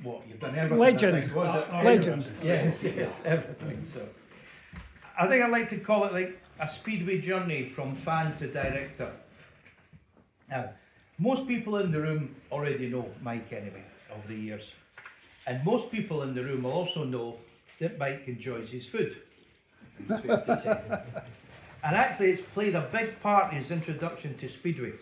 What, you've done everything? Legend. I think, was it? Legend. Yes, everything. So, I think I'd like to call it like a Speedway journey from fan to director. Now, most people in the room already know Mike anyway, over the years. And most people in the room will also know that Mike enjoys his food. It's fair to say. And actually it's played a big part in his introduction to Speedway.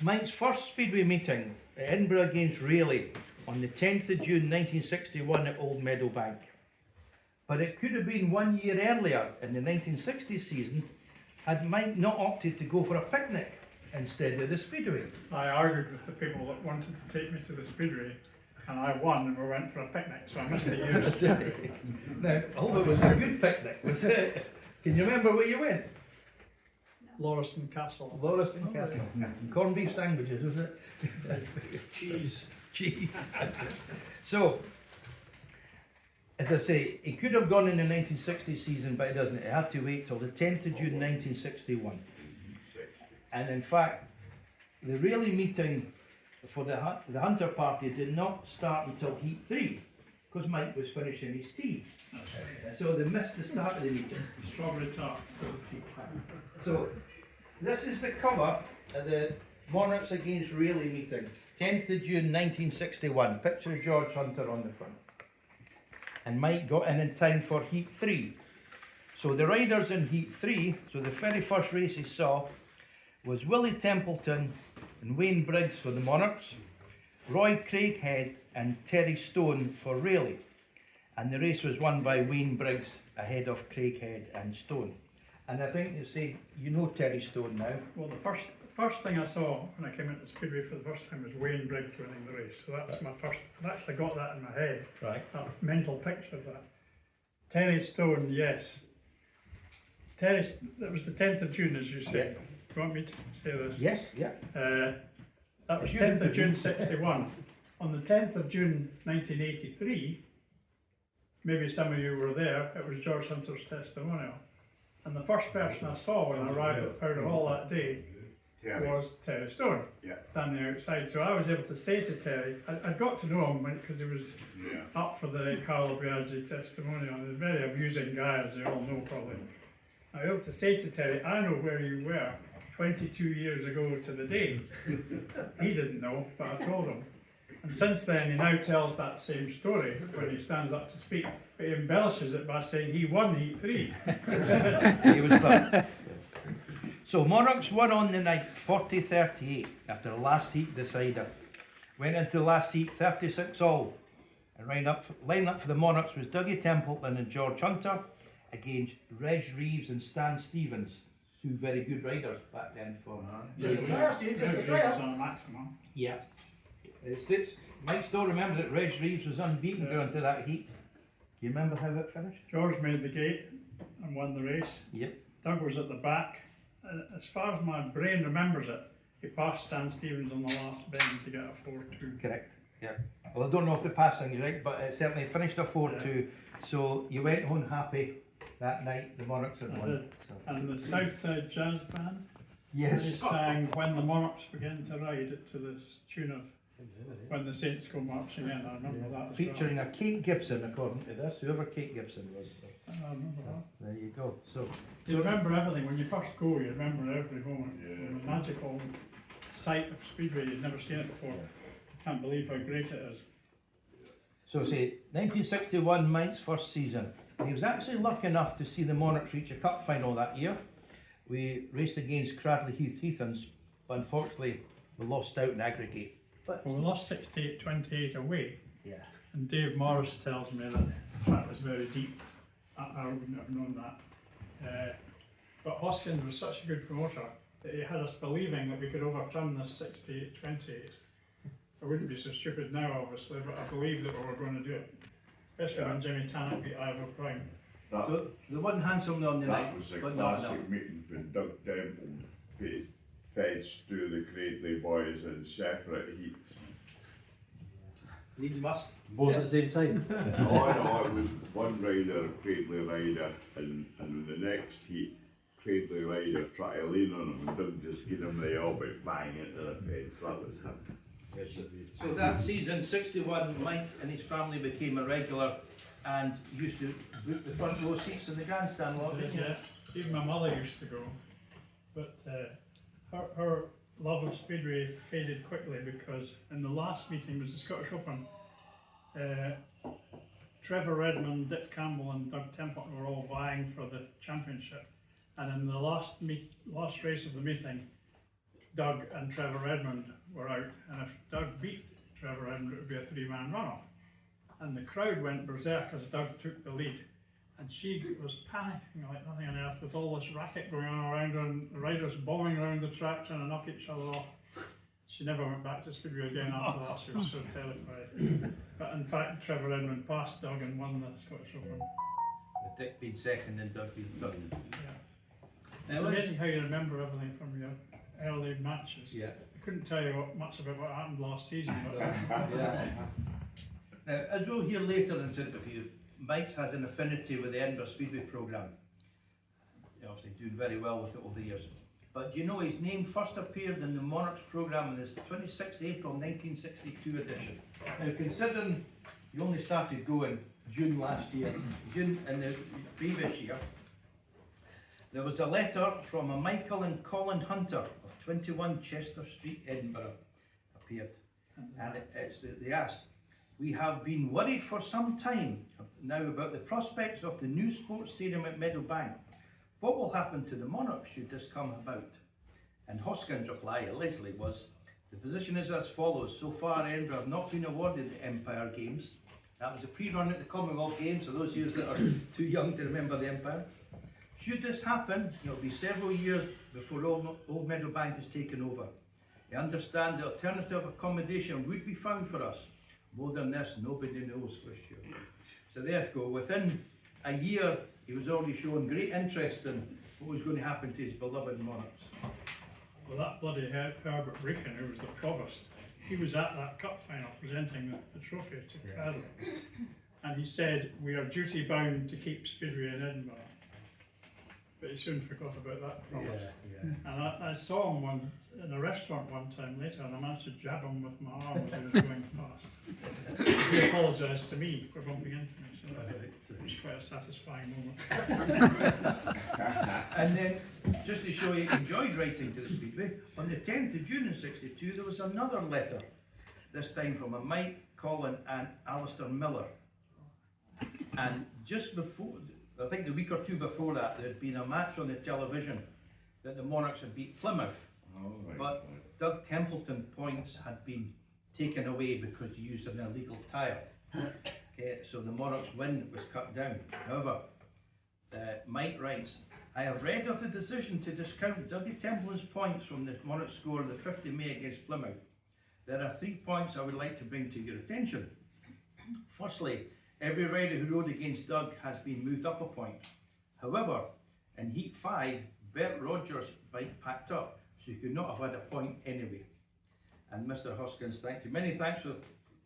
Mike's first Speedway meeting at Edinburgh against Rayleigh on the 10th of June 1961 at Old Meadowbank. But it could have been 1 year earlier in the 1960 season had Mike not opted to go for a picnic instead of the Speedway. I argued with the people that wanted to take me to the Speedway, and I won, and we went for a picnic, so I must have used Speedway. Now, I hope it was a good picnic, was it? Can you remember where you went? Lauriston Castle. Lauriston Castle. Corned beef sandwiches, was it? Cheese. Cheese. So, as I say, he could have gone in the 1960 season, but he doesn't. He had to wait till the 10th of June 1961. And in fact, the Rayleigh meeting for the Hunter party did not start until Heat 3, because Mike was finishing his tea. So they missed the start of the meeting. Strawberry tart. So this is the cover of the Monarchs against Rayleigh meeting, 10th of June 1961. Picture of George Hunter on the front. And Mike got in time for Heat 3. So the riders in Heat 3, so the very first race he saw was Willie Templeton and Wayne Briggs for the Monarchs, Roy Craighead and Terry Stone for Rayleigh. And the race was won by Wayne Briggs ahead of Craighead and Stone. And I think you say, you know Terry Stone now. Well, the first thing I saw when I came into Speedway for the first time was Wayne Briggs winning the race. So that was my first, I'd actually got that in my head, Right. that mental picture of that. Terry Stone, yes. Terry, that was the 10th of June, as you said. Do you want me to say this? Yes, yeah. That was 10th of June 61. On the 10th of June 1983, maybe some of you were there, it was George Hunter's testimonial. And the first person I saw when I arrived at Powder Hall that day was Terry Stone, standing outside. So I was able to say to Terry, I'd got to know him because he was up for the Carlo Biaggi testimonial. He's a very amusing guy, as you all know probably. I was able to say to Terry, I know where you were 22 years ago to the day. He didn't know, but I told him. And since then, he now tells that same story when he stands up to speak, but he embellishes it by saying he won Heat 3. He was there. So Monarchs won on the night 40-38 after the last heat decider. Went into the last heat 36 all. And line up for the Monarchs was Dougie Templeton and George Hunter against Reg Reeves and Stan Stevens. Two very good riders back then for Just the was on a maximum. Yeah. Mike still remembers that Reg Reeves was unbeaten going to that heat. Do you remember how it finished? George made the gate and won the race. Yep. Doug was at the back. As far as my brain remembers it, he passed Stan Stevens on the last bend to get a 4-2. Correct. Yeah. Well, I don't know if the passing is right, but it certainly finished a 4-2. So you went home happy that night. The Monarchs had won. So. And the Southside Jazz Band, they Yes. sang When the Monarchs Begin to Ride it to this tune of When the Saints Go Marching In. I remember that as Featuring a Kate Gibson, according to this, whoever Kate Gibson was. So. well. I remember that. There you go. So You remember everything. When you first go, you remember every moment. It was a magical sight of Speedway. You'd never seen it before. Can't believe how great it is. So say 1961, Mike's first season. He was actually lucky enough to see the Monarchs reach a cup final that year. We raced against Cradley Heathens, but unfortunately we lost out in aggregate. But Well, we lost 68-28 away, yeah, and Dave Morris tells me that the track was very deep. I wouldn't have known that. But Hoskins was such a good promoter that he had us believing that we could overturn this 68-28. I wouldn't be so stupid now, obviously, but I believe that we were going to do it. Especially when Jimmy Tannock beat Ivor Prime. so there wasn't handsome on the night, That was a but not enough. classic meeting when Doug Temple fed Stu the Cradley boys in separate heats. Needs must. Both at the same time. Oh no, it was one rider, Cradley rider, and in the next heat, Cradley rider tried to lean on him and Doug just gave him the elbow bang into the fence. That was him. So that season, 61, Mike and his family became a regular and used to book the front row seats in the grandstand lot, didn't you? Yeah, even my mother used to go, but her love of Speedway faded quickly because in the last meeting was the Scottish Open. Trevor Redmond, Dick Campbell and Doug Templeton were all vying for the championship, and in the last race of the meeting, Doug and Trevor Redmond were out, and if Doug beat Trevor Redmond it would be a three-man runoff. And the crowd went berserk as Doug took the lead. And she was panicking like nothing on earth with all this racket going on around her and the riders bombing around the track trying to knock each other off. She never went back to Speedway again after that, she was so terrified. But in fact, Trevor Redmond passed Doug and won the Scottish Open. With Dick being second and Doug being third. Yeah. It's amazing how you remember everything from your early matches. Yeah. I couldn't tell you much about what happened last season, but Yeah. Now, as we'll hear later in this interview, Mike's has an affinity with the Edinburgh Speedway programme. He's obviously doing very well with it over the years. But do you know his name first appeared in the Monarchs programme in this 26th April 1962 edition? Now, considering he only started going June last year, June in the previous year, there was a letter from a Michael and Colin Hunter of 21 Chester Street, Edinburgh, appeared. And they asked, "We have been worried for some time now about the prospects of the new sports stadium at Meadowbank. What will happen to the Monarchs should this come about?" And Hoskin's reply allegedly was, "The position is as follows. So far, Edinburgh have not been awarded the Empire Games." That was a pre-run at the Commonwealth Games, for those of you that are too young to remember the Empire. "Should this happen, it will be several years before Old Meadowbank is taken over. I understand the alternative accommodation would be found for us. More than this, nobody knows for sure." So there you go. Within a year, he was already showing great interest in what was going to happen to his beloved Monarchs. well, that bloody Herbert Brecon, who was the provost, he was at that cup final presenting the trophy to Cradley. And he said, "We are duty bound to keep Speedway in Edinburgh." But he soon forgot about that promise. And I saw him in a restaurant one time later, and I managed to jab him with my arm as he was going past. He apologised to me for bumping into me, so it was quite a satisfying moment. And then, just to show you he enjoyed writing to the Speedway, on the 10th of June in '62 there was another letter, this time from a Mike, Colin and Alistair Miller. And just before, I think the week or two before that, there had been a match on the television that the Monarchs had beat Plymouth, but Doug Templeton points had been taken away because he used an illegal tyre. Okay, so the Monarchs' win was cut down. However, Mike writes, "I have read of the decision to discount Dougie Templeton's points from the Monarchs' score on the 5th of May against Plymouth. There are 3 points I would like to bring to your attention. Firstly, every rider who rode against Doug has been moved up a point. However, in Heat 5, Bert Rogers' bike packed up, so he could not have had a point anyway." And Mr. Hoskins, thank you. Many thanks for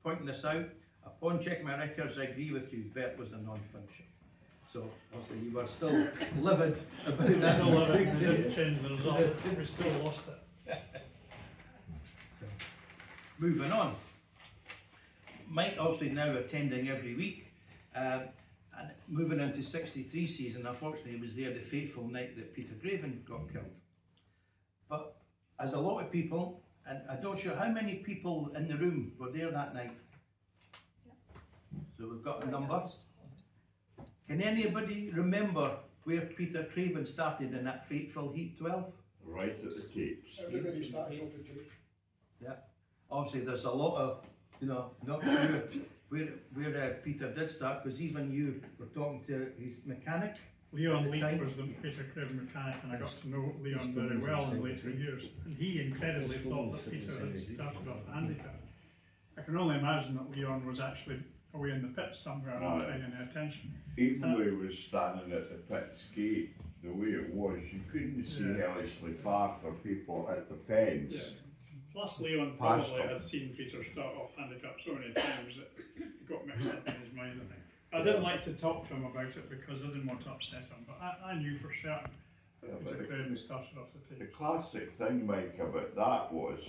pointing this out. Upon checking my records, I agree with you, Bert was a non-finisher. So, obviously, you were still livid about that. Still livid, it didn't change the result, we still lost it. Moving on. Mike obviously now attending every week. And moving into '63 season, unfortunately he was there the fateful night that Peter Graven got killed. But as a lot of people, and I'm not sure how many people in the room were there that night. So we've got a number. Can anybody remember where Peter Craven started in that fateful Heat 12? Right at the tapes. Everybody started off the tapes. Yeah. Obviously there's a lot of, not sure where Peter did start, because even you were talking to his mechanic. Leon At the Leake time. was the Peter Craven mechanic, and I got to know Leon very well in later years. And he incredibly thought that Peter had started off handicap. I can only imagine that Leon was actually away in the pits somewhere, not paying any attention. Even though he was standing at the pit's gate, the way it was, you couldn't see hellishly far for people at the fence. Yeah. Plus Leon Past probably him. had seen Peter start off handicap so many times that it got mixed up in his mind, I think. I didn't like to talk to him about it because I didn't want to upset him, but I knew for certain Yeah, but Peter Craven started off the the tape. classic thing, Mike, about that was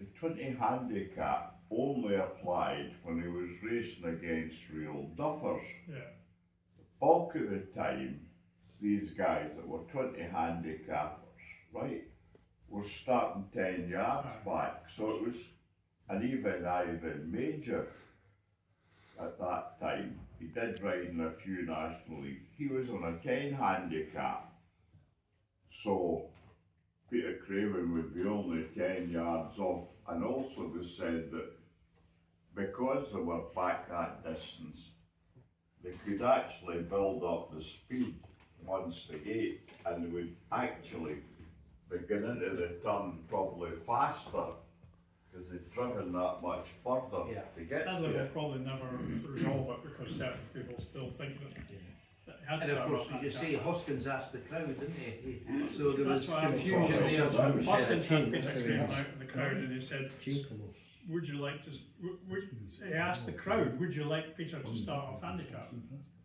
the 20 handicap only applied when he was racing against real duffers. Yeah. Bulk of the time, these guys that were 20 handicappers, right, were starting 10 yards back. So it was an even Ivan Major at that time. He did ride in a few National League. He was on a 10 handicap. So Peter Craven would be only 10 yards off. And also they said that because they were back that distance, they could actually build up the speed once they gate, and they would actually be getting into the turn probably faster because they'd driven that much further Yeah. to get Sadly, there. we'll probably never resolve it because certain people still think that it had And of started course, off as you that say, gap. Hoskins asked the crowd, didn't he? So there was That's why I was confusion talking there. about Hoskins had Change. Peter Craven out in the crowd and he said, would you like to, he asked the crowd, would you like Peter to start off handicap?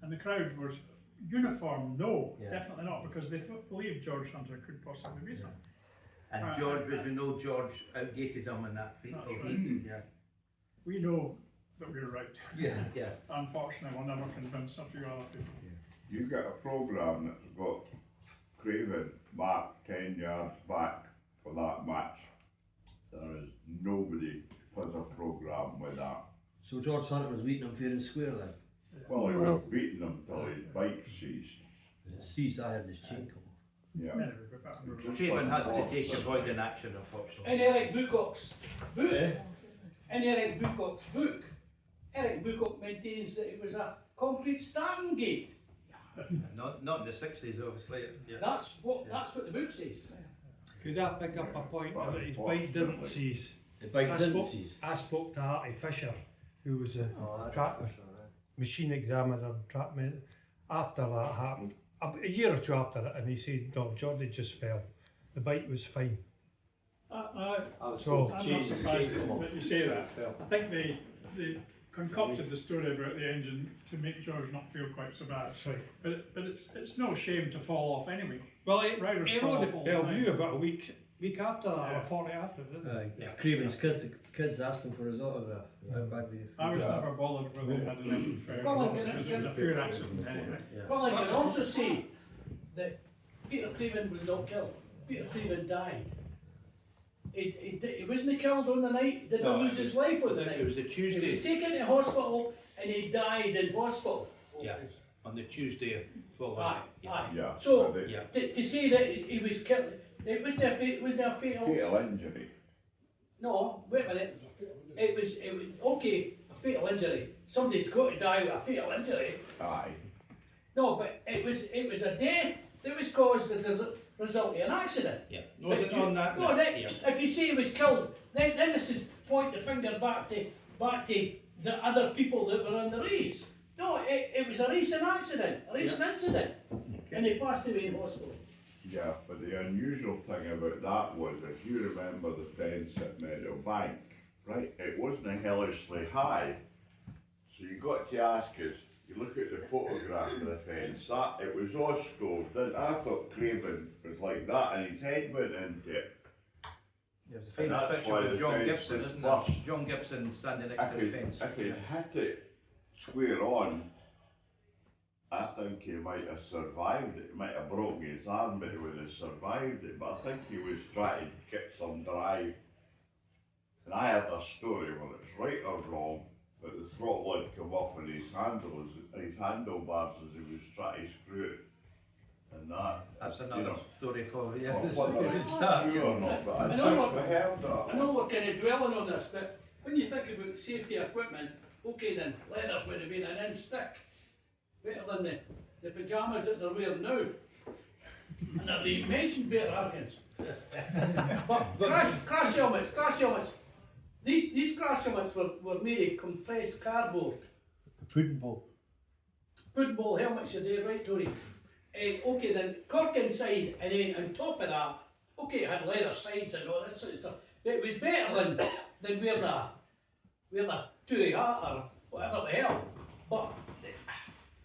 And the crowd was uniform, no, Yeah. definitely not, because they believed George Hunter could possibly beat him. And George, as we know, George outgated him in that fateful That's right. heat. Yeah. We know that we're right. Yeah, yeah. Unfortunately, we'll never convince a few other people. You get a programme that's got Craven marked 10 yards back for that match. There is nobody who has a programme with that. So George Hunter was beating him fair and square then? Well, he was beating them till his bike ceased. It ceased, I had this chain come off. Yeah. Anyway, we're back on the road. Craven had to take avoiding action, unfortunately. In Eric Bucock's book, in Eric Bucock's book, Eric Bucock maintains that it was a concrete starting gate. Not in the 60s, obviously. Yeah. That's what the book says. Could I pick up a point that his bike didn't seize? The bike I didn't spoke, seize. I spoke to Artie Fisher, who was a track machine examiner, track man. After that happened, a year or two after it, and he said, "No, Jordy just fell. The bike was fine." So I'm not surprised that you say that. I think they concocted the story about the engine to make George not feel quite so bad. Right. But it's no shame to fall off anyway. Well, Riders he fall rode off all at the Bellevue time. about a week after that, Yeah. or 40 after, didn't he? Yeah. Craven's kids asked him for his autograph. Went back with I was never bothered whether they had an engine failure. Colin, Because it was a pure accident anyway. Colin can also say that Peter Craven was not killed. Peter Craven died. He wasn't killed on the night, he didn't No, lose his life on the It night. was a He was Tuesday. taken to hospital and he died in hospital. Yeah. On the Tuesday following. Aye, Yeah. aye. Yeah. So, but Yeah. to say that he was killed, it wasn't a fatal. fatal injury. No, wait a minute. It was okay, a fatal injury. Somebody's got to die with a fatal injury. Aye. No, but it was a death that was caused as a result of an accident. Yeah. Was it But on that? No, night? then, Yeah. if you say he was killed, then this is point the finger back to the other people that were on the race. No, it was a racing accident, a racing incident, and he passed away in hospital. Yeah, but the unusual thing about that was, if you remember the fence at Meadow Bank, right, it wasn't hellishly high. So you got to ask us, you look at the photograph of the fence, that, it was Osco, I thought Craven was like that and his head went into it. There's a And famous that's picture why of the John fence Gibson, was isn't burst. there? John Gibson standing next to the fence. If he'd hit it square on, I think he might have survived it. He might have broken his arm, but he would have survived it. But I think he was trying to get some drive. And I heard a story, whether it's right or wrong, that the throttle had come off in his handlebars as he was trying to screw it. And that. That's you another know, story for you. whether it's true or not, but I'd I know what- actually heard that. I know we're kind of dwelling on this, but when you think about safety equipment, okay then, leathers would have been an inch thick. Better than the pyjamas that they're wearing now. And I've even mentioned better arguments. But crash helmets. These crash helmets were made of compressed cardboard. Pudding ball. Pudding ball helmets, you're dead right, Tony. Okay then, cork inside, and then on top of that, okay, it had leather sides and all this sort of stuff. But it was better than wearing a Tory hat or whatever the hell. But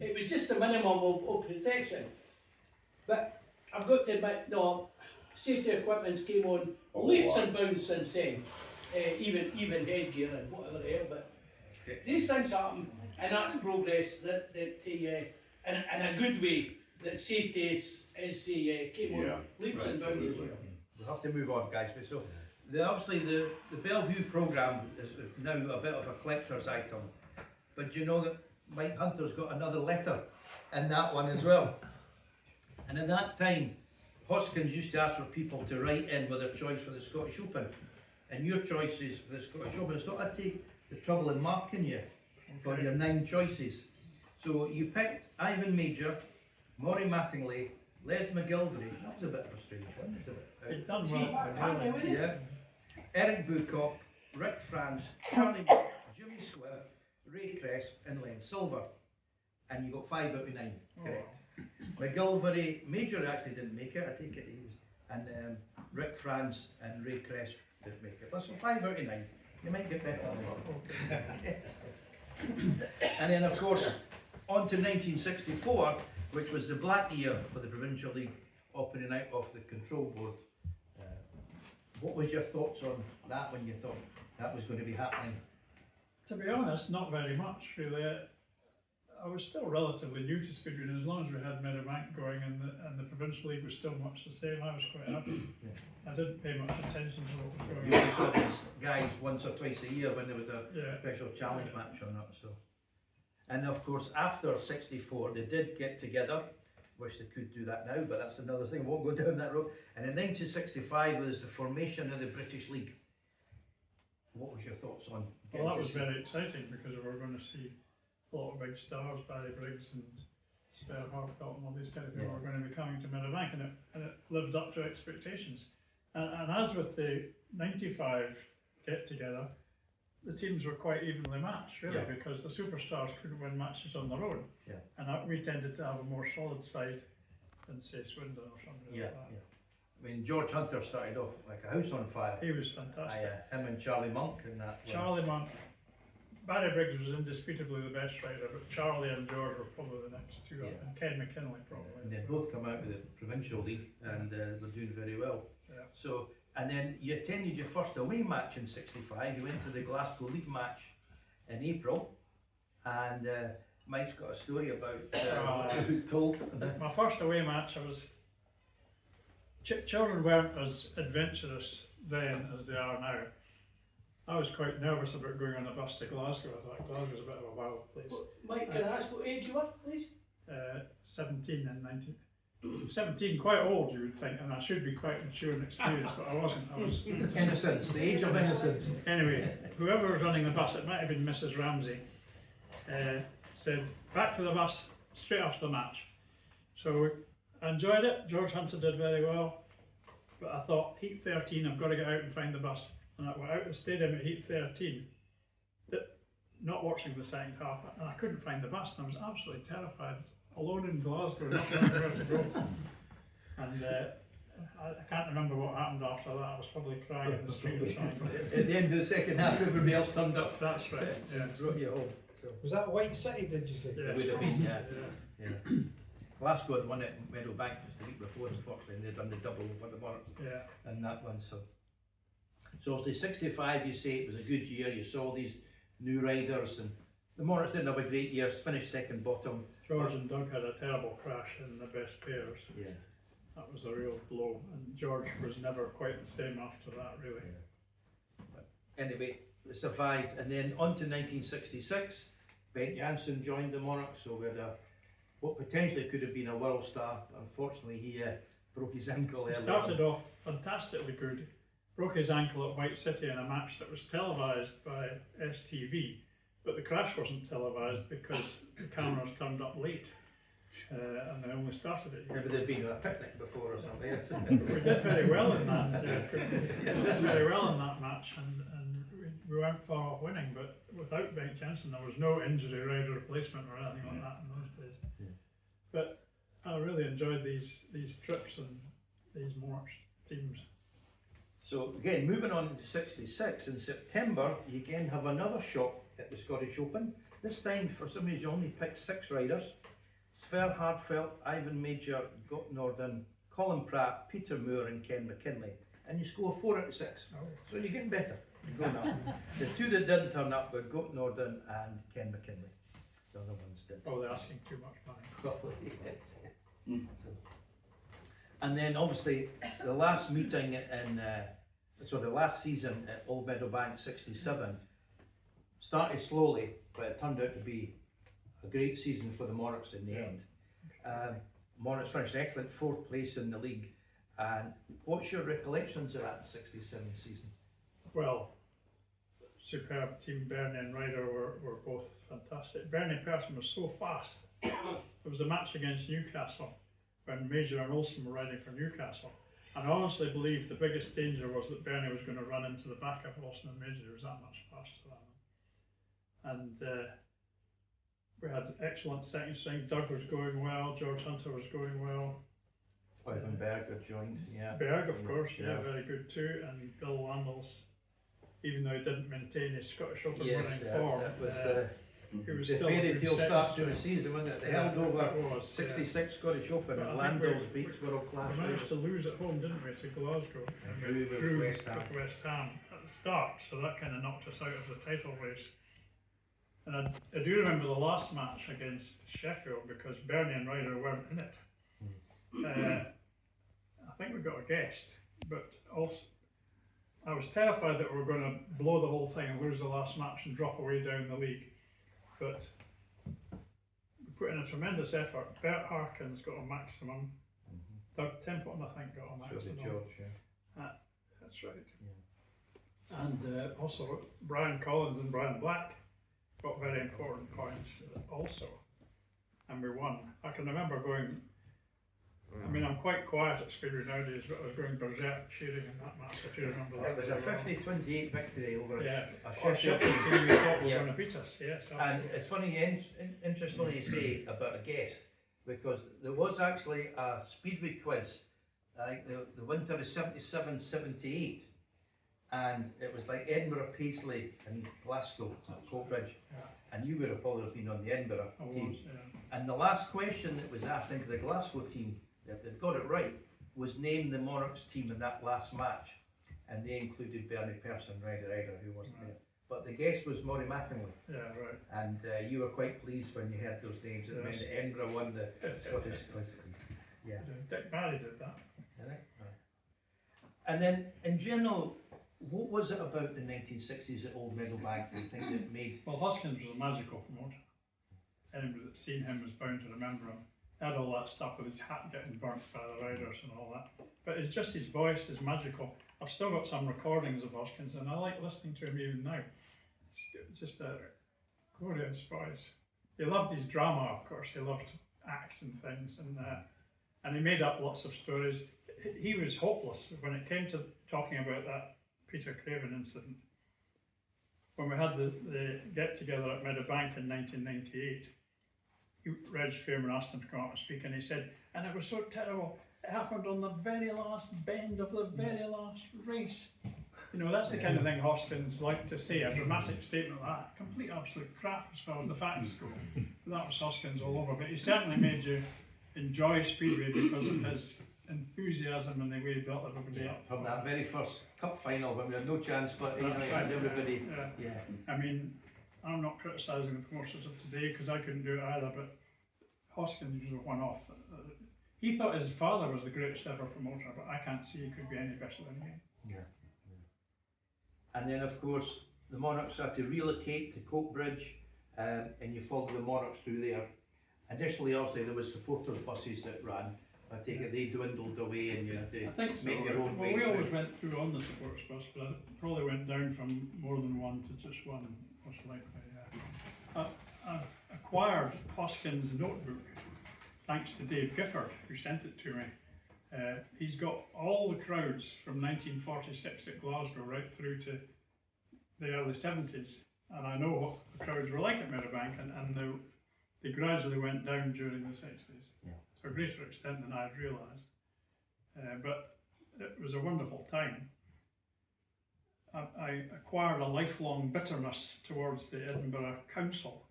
it was just the minimum of protection. But I've got to admit, no, safety equipment's came on leaps and bounds since then. even headgear and whatever the hell, but these things happen, and that's progress that in a good way, that safety came on Yeah, leaps and bounds as well. We'll have to move on, guys. But so, obviously, the Bellevue programme is now a bit of a collector's item. But do you know that Mike Hunter's got another letter in that one as well? And at that time, Hoskins used to ask for people to write in with their choice for the Scottish Open. And your choices for the Scottish Open, so I'd take the trouble in marking you for your 9 choices. So you picked Ivan Major, Maury Mattingly, Les McGilvery. That was a bit of a strange one. It was a bit, He'd done See, well. aren't they, wouldn't they? yeah. Eric Bucock, Rick Franz, Charlie Moore, Jimmy Squibb, Ray Cress, and Len Silver. And you got 5 out of 9, correct. McGilvery, Major actually didn't make it, I take it he was, and Rick Franz and Ray Cress didn't make it. But so 5 out of 9, you might get better than that. And then of course, on to 1964, which was the black year for the Provincial League opening out of the control board. What was your thoughts on that when you thought that was going to be happening? To be honest, not very much really. I was still relatively new to Speedway, and as long as we had Meadowbank going and the Provincial League was still much the same, I was quite happy. Yeah. I didn't pay much attention to what was You going on. only saw these guys once or twice a year when there was a Yeah. special challenge match on it. So, and of course after '64 they did get together. Wish they could do that now, but that's another thing. Won't go down that road. And in 1965 was the formation of the British League. What was your thoughts on? Well, that was very exciting because we were going to see a lot of big stars, Barry Briggs and Spare Hartfelt and all these kind of people were going to be coming to Meadowbank, and it lived up to expectations. And as with the 95 get together, the teams were quite evenly matched, really, because the superstars couldn't win matches on their own. Yeah. And we tended to have a more solid side than, say, Swindon or something like that. I mean, George Hunter started off like a house on fire. He was fantastic. Him and Charlie Monk in that one. Charlie Monk, Barry Briggs was indisputably the best rider, but Charlie and George were probably the next two up, Yeah. and Ken McKinley probably. And they both come out of the Provincial League and they're doing very well. Yeah. So, and then you attended your first away match in '65. You went to the Glasgow League match in April, and Mike's got a story about what he was told. My first away match, I was. Children weren't as adventurous then as they are now. I was quite nervous about going on a bus to Glasgow. I thought Glasgow's a bit of a wild place. Mike, can I ask what age you were, please? 17 and 19. 17, quite old, you would think, and I should be quite mature and experienced, but I wasn't. I was Innocence, the age of innocence. Anyway, whoever was running the bus, it might have been Mrs. Ramsey, said, back to the bus, straight after the match. So I enjoyed it. George Hunter did very well, but I thought, heat 13, I've got to get out and find the bus. And I went out the stadium at heat 13, not watching the second half, and I couldn't find the bus, and I was absolutely terrified. Alone in Glasgow, not knowing where to go. And I can't remember what happened after that. I was probably crying in the street or something. At the end of the second half, everybody else turned up. That's right, yeah. Brought you home. So. Was that White City, did you say? Yes. It would have been, yeah. Yeah. Yeah. Glasgow had won it in Meadowbank just the week before, unfortunately, and they'd done the double for the Monarchs Yeah. in that one. So obviously 65, you say it was a good year. You saw these new riders, and the Monarchs didn't have a great year. Finished second bottom. George and Doug had a terrible crash in the best pairs. Yeah. That was a real blow, and George was never quite the same after that, really. But anyway, they survived, and then on to 1966. Ben Janssen joined the Monarchs, so we had what potentially could have been a world star. Unfortunately, he broke his ankle He early started on. off fantastically good, broke his ankle at White City in a match that was televised by STV, but the crash wasn't televised because the cameras turned up late, and they only started it. If there'd been a picnic before or something. We did very well in that. We did very well in that match, and we weren't far off winning. But without Ben Janssen, there was no injury rider replacement or anything like that in those days. Yeah. But I really enjoyed these trips and these Monarchs teams. So again, moving on to 66, in September, you again have another shot at the Scottish Open. This time, for some reason, you only picked 6 riders. Sver Hardfelt, Ivan Major, Gott Norden, Colin Pratt, Peter Moore and Ken McKinley. And you score 4 out of 6. Oh. So you're getting better. Going up. The two that didn't turn up were Goat Norden and Ken McKinley. The other ones did. Oh, they're asking too much money. Probably, yes. So, and then obviously the last meeting the last season at Old Meadowbank 67 started slowly, but it turned out to be a great season for the Monarchs in the end. Monarchs finished excellent 4th place in the league. And what's your recollections of that 67 season? Well, superb team. Bernie and Ryder were both fantastic. Bernie Persson was so fast. There was a match against Newcastle when Major and Olsen were riding for Newcastle. And I honestly believe the biggest danger was that Bernie was going to run into the back of Olsen and Major. He was that much faster than them. And we had excellent second string. Doug was going well. George Hunter was going well. Ivan Berg had joined, yeah. Berg, of course, Yeah. very good too. And Bill Wandels, even though he didn't maintain his Scottish Open Yes, winning form, that was he was the still a fairy good tale second start to string. the season, wasn't it? They Yeah, held over it was, 66 Scottish Open But and I think Landau's we- beats world class. We managed to lose at home, didn't we, to Glasgow? And we drew with drew West Ham. with West Ham at the start, so that kind of knocked us out of the title race. And I do remember the last match against Sheffield because Bernie and Ryder weren't in it. I think we got a guest, but also I was terrified that we were going to blow the whole thing and lose the last match and drop away down the league. But we put in a tremendous effort. Bert Harkins got a maximum. Doug Templeton, I think, got a So maximum. did George, yeah. That's right. And also Brian Collins and Brian Black got very important points also. And we won. I can remember going, I mean, I'm quite quiet at Speedway nowadays, but I was going berserk cheering in that match, if you remember that. It was a very well. 50-28 victory over Yeah. a Or Sheffield Sheffield team. team we thought were Yeah. going to beat us, yes. And absolutely. it's funny, interestingly you say about a guest, because there was actually a Speedway quiz, like the winter of 77-78, and it was like Edinburgh, Paisley and Glasgow at Coatbridge, and you would have probably been on the Edinburgh I team. was, yeah. And the last question that was asked into the Glasgow team, if they'd got it right, was name the Monarchs team in that last match, and they included Bernie Persson, Ryder, who wasn't there. But the guest was Maury McInally, Yeah, right. and you were quite pleased when you heard those names. It meant that Edinburgh won the Scottish quiz. Yeah. Dick Barry did that. And then, in general, what was it about the 1960s at Old Meadowbank that you think that made? Well, Hoskins was a magical promoter. Anybody that's seen him was bound to remember him. He had all that stuff with his hat getting burnt by the riders and all that. But it's just his voice is magical. I've still got some recordings of Hoskins and I like listening to him even now. It's just a glorious voice. He loved his drama, of course. He loved action things and he made up lots of stories. He was hopeless when it came to talking about that Peter Craven incident. When we had the get-together at Meadowbank in 1998, Reg Fairman asked him to come up and speak, and he said, and it was so terrible, it happened on the very last bend of the very last race. You know, that's the kind of thing Hoskins liked to say, a dramatic statement like that. Complete absolute crap as far as the facts go. That was Hoskins all over, but he certainly made you enjoy Speedway because of his enthusiasm and the way he built everybody up. From that very first cup final when we had no chance, but you know, Right, everybody. yeah. I mean, I'm not criticising the promotions of today because I couldn't do it either, but Hoskins was a one-off. He thought his father was the greatest ever promoter, but I can't see he could be any better than him. And then, of course, the Monarchs had to relocate to Coatbridge, and you followed the Monarchs through there. Initially, obviously, there was supporters buses that ran. I take it they dwindled away, and you had to I think so. make your own Well, way. we through. always went through on the supporters bus, but it probably went down from more than one to just one, most likely. Yeah. I've acquired Hoskins' notebook thanks to Dave Gifford, who sent it to me. He's got all the crowds from 1946 at Glasgow right through to the early 70s, and I know what the crowds were like at Meadowbank, and they gradually went down during the 60s. Yeah. To a greater extent than I had realised. But it was a wonderful time. I acquired a lifelong bitterness towards the Edinburgh Council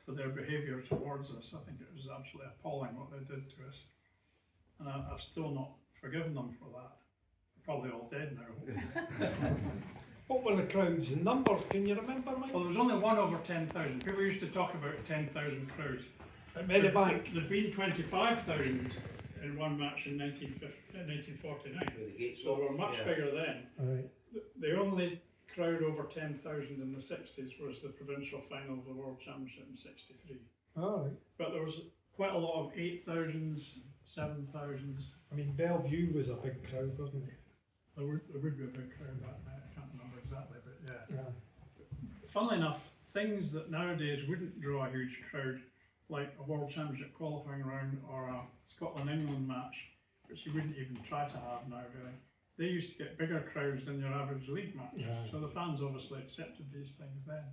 for their behaviour towards us. I think it was absolutely appalling what they did to us. And I've still not forgiven them for that. They're probably all dead now. What were the crowds in numbers? Can you remember, Mike? Well, there was only one over 10,000. People used to talk about 10,000 crowds. At Meadowbank. There'd been 25,000 in one match in 1949. With the gates So they were open, much yeah. bigger then. Right. The only crowd over 10,000 in the 60s was the provincial final of the World Championship in 63. All right. But there was quite a lot of 8,000s, 7,000s. I mean, Bellevue was a big crowd, wasn't it? There would be a big crowd that night, I can't remember exactly, but yeah. Yeah. Funnily enough, things that nowadays wouldn't draw a huge crowd, like a World Championship qualifying round or a Scotland-England match, which you wouldn't even try to have now really, they used to get bigger crowds than your average league match. Yeah. So the fans obviously accepted these things then.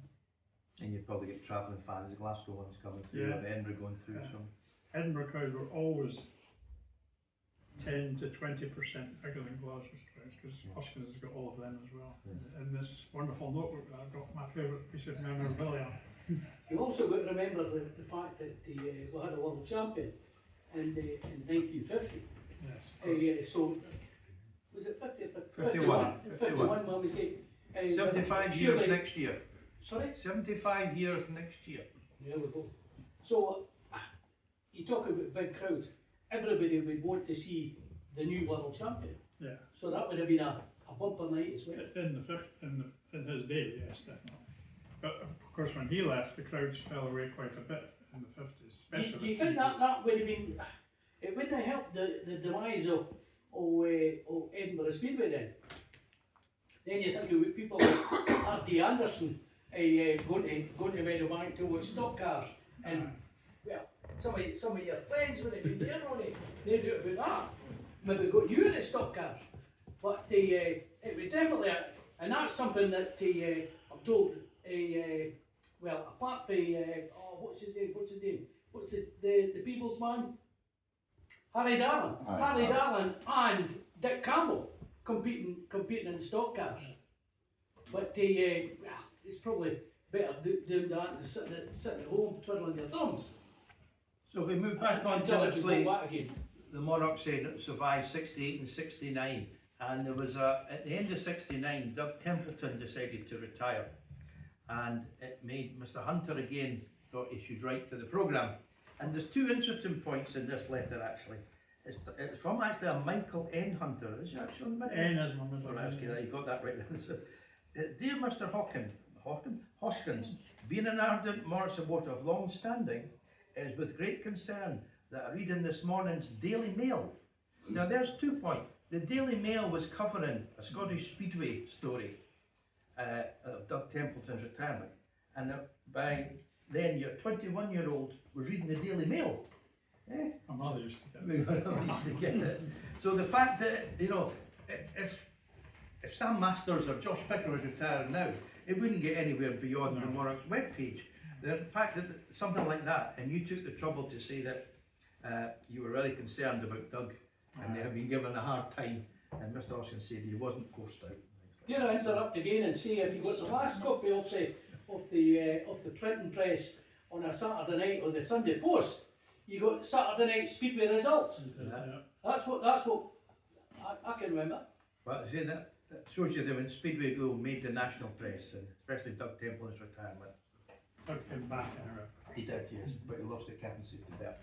And you'd probably get travelling fans, the Glasgow ones coming through, Yeah. or the Edinburgh going through, Yeah. so. Edinburgh crowds were always 10 to 20% bigger than Glasgow's crowds, because Hoskins has got all of them as well. In this wonderful notebook that I've got, my favourite piece of memorabilia. You also got to remember the fact that we had a world champion in 1950. Yes. So, was it 50 or 51. 51 when we say. 75 years surely- next year. Sorry? 75 years next year. There we go. So, you talk about big crowds, everybody would want to see the new world champion. Yeah. So that would have been a bumper night as well. In his day, yes, definitely. But of course, when he left, the crowds fell away quite a bit in the 50s. Do you think that would have been, it wouldn't have helped the demise of Edinburgh Speedway then? Then you think about people like R.D. Anderson going to Meadowbank to watch stock cars, and well, some of your friends would have been there, Ronnie. They do it about that. Maybe got you in the stock cars, but it was definitely and that's something that I'm told. Well, apart from what's his name? What's the People's man? Harry Darlin. Aye. Harry Darlin and Dick Campbell competing in stock cars. But it's probably better doing that than sitting at home twiddling your thumbs. So if we move back on to Until it obviously go back again. the Monarch said it survived 68 and 69, and there was at the end of 69, Doug Templeton decided to retire, and it made Mr. Hunter again thought he should write to the programme. And there's two interesting points in this letter actually. It's from actually a Michael N. Hunter. Is it actually Michael? N as my middle Oh, name. that's good, you got that right then. So, dear Mr. Hoskins, being an ardent Morris supporter of long standing, it is with great concern that I read in this morning's Daily Mail. Now there's 2 points. The Daily Mail was covering a Scottish Speedway story of Doug Templeton's retirement, and by then your 21-year-old was reading the Daily Mail. Eh? My mother used to get We were released to get it. So the fact that, you know, if Sam Masters or Josh Picker was retired now, it wouldn't get anywhere beyond the Monarch's webpage. The fact that something like that, and you took the trouble to say that you were really concerned about Doug, and they have been given a hard time, and Mr. Hoskins said he wasn't forced out. Dare I interrupt again and say if you got the last copy of the printing press on a Saturday night or the Sunday Post, you got Saturday night Speedway results. Yeah. That's what I can remember. But I say that shows you that when Speedway Go made the national press, and especially Doug Templeton's retirement. Doug came back anyway. He did, yes, but he lost the captaincy to that.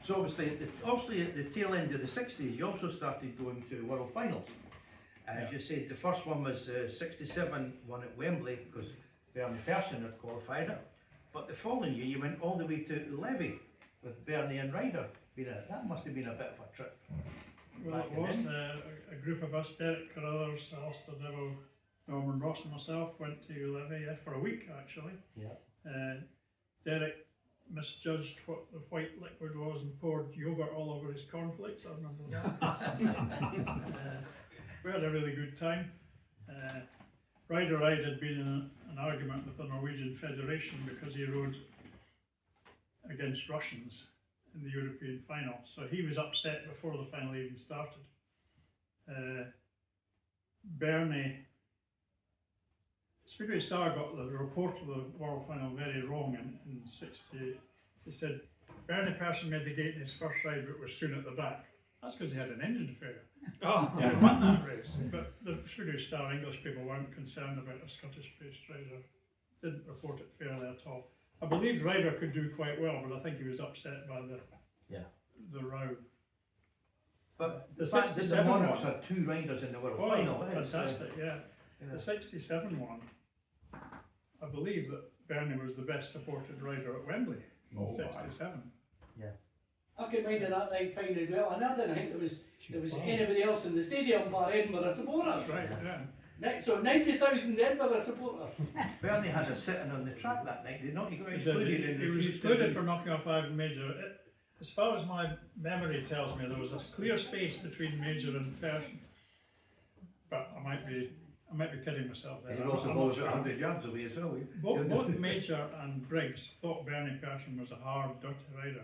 So obviously at the tail end of the 60s, you also started going to World Finals. As you said, the first one was 67 one at Wembley because Bernie Persson had qualified it. But the following year, you went all the way to Levy with Bernie and Ryder being in it. That must have been a bit of a trip. Well, it was a group of us, Derek Carruthers, Alistair Devil, Norman Ross and myself went to Levy for a week actually. Yeah. Derek misjudged what the white liquid was and poured yogurt all over his cornflakes, I remember that. We had a really good time. Ryder Ride had been in an argument with the Norwegian Federation because he rode against Russians in the European final, so he was upset before the final even started. Bernie, Speedway Star got the report of the World Final very wrong in 68. He said Bernie Persson made the gate in his first ride but was soon at the back. That's because he had an engine failure. Oh, they won that race, but the Speedway Star English people weren't concerned about a Scottish-based rider. Didn't report it fairly at all. I believe Ryder could do quite well, but I think he was upset by the row. But The the fact that the 67 Monarchs one. had 2 riders in the World Oh, Final, it's, fantastic, yeah. The 67 one, I believe that Bernie was the best supported rider at Wembley in 67. I can mind of that night fine as well, and I didn't think there was anybody else in the stadium bar Edinburgh supporters. That's right, yeah. So 90,000 Edinburgh supporters. Bernie had us sitting on the track that night, did not he? Got He excluded and was refused to excluded leave. for knocking off Ivan Major. As far as my memory tells me, there was a clear space between Major and Persson. But I might be kidding myself there. And he also I'm bowled not sure. 100 yards away as well. Both Major and Briggs thought Bernie Persson was a hard, dirty rider.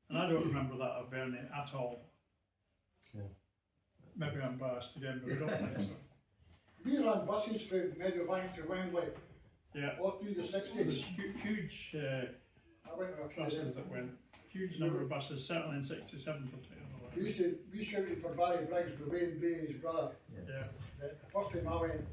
And I don't remember that of Bernie at all. Yeah. Maybe I'm biased again, but I don't think so. We ran buses from Meadowbank to Wembley Yeah. all through the There was 60s. huge I went with a few of buses them. that went. Huge number of buses, certainly in 67 particularly. We shouted for Barry Briggs, but Wayne Bay, his brother. Yeah. The first time I went,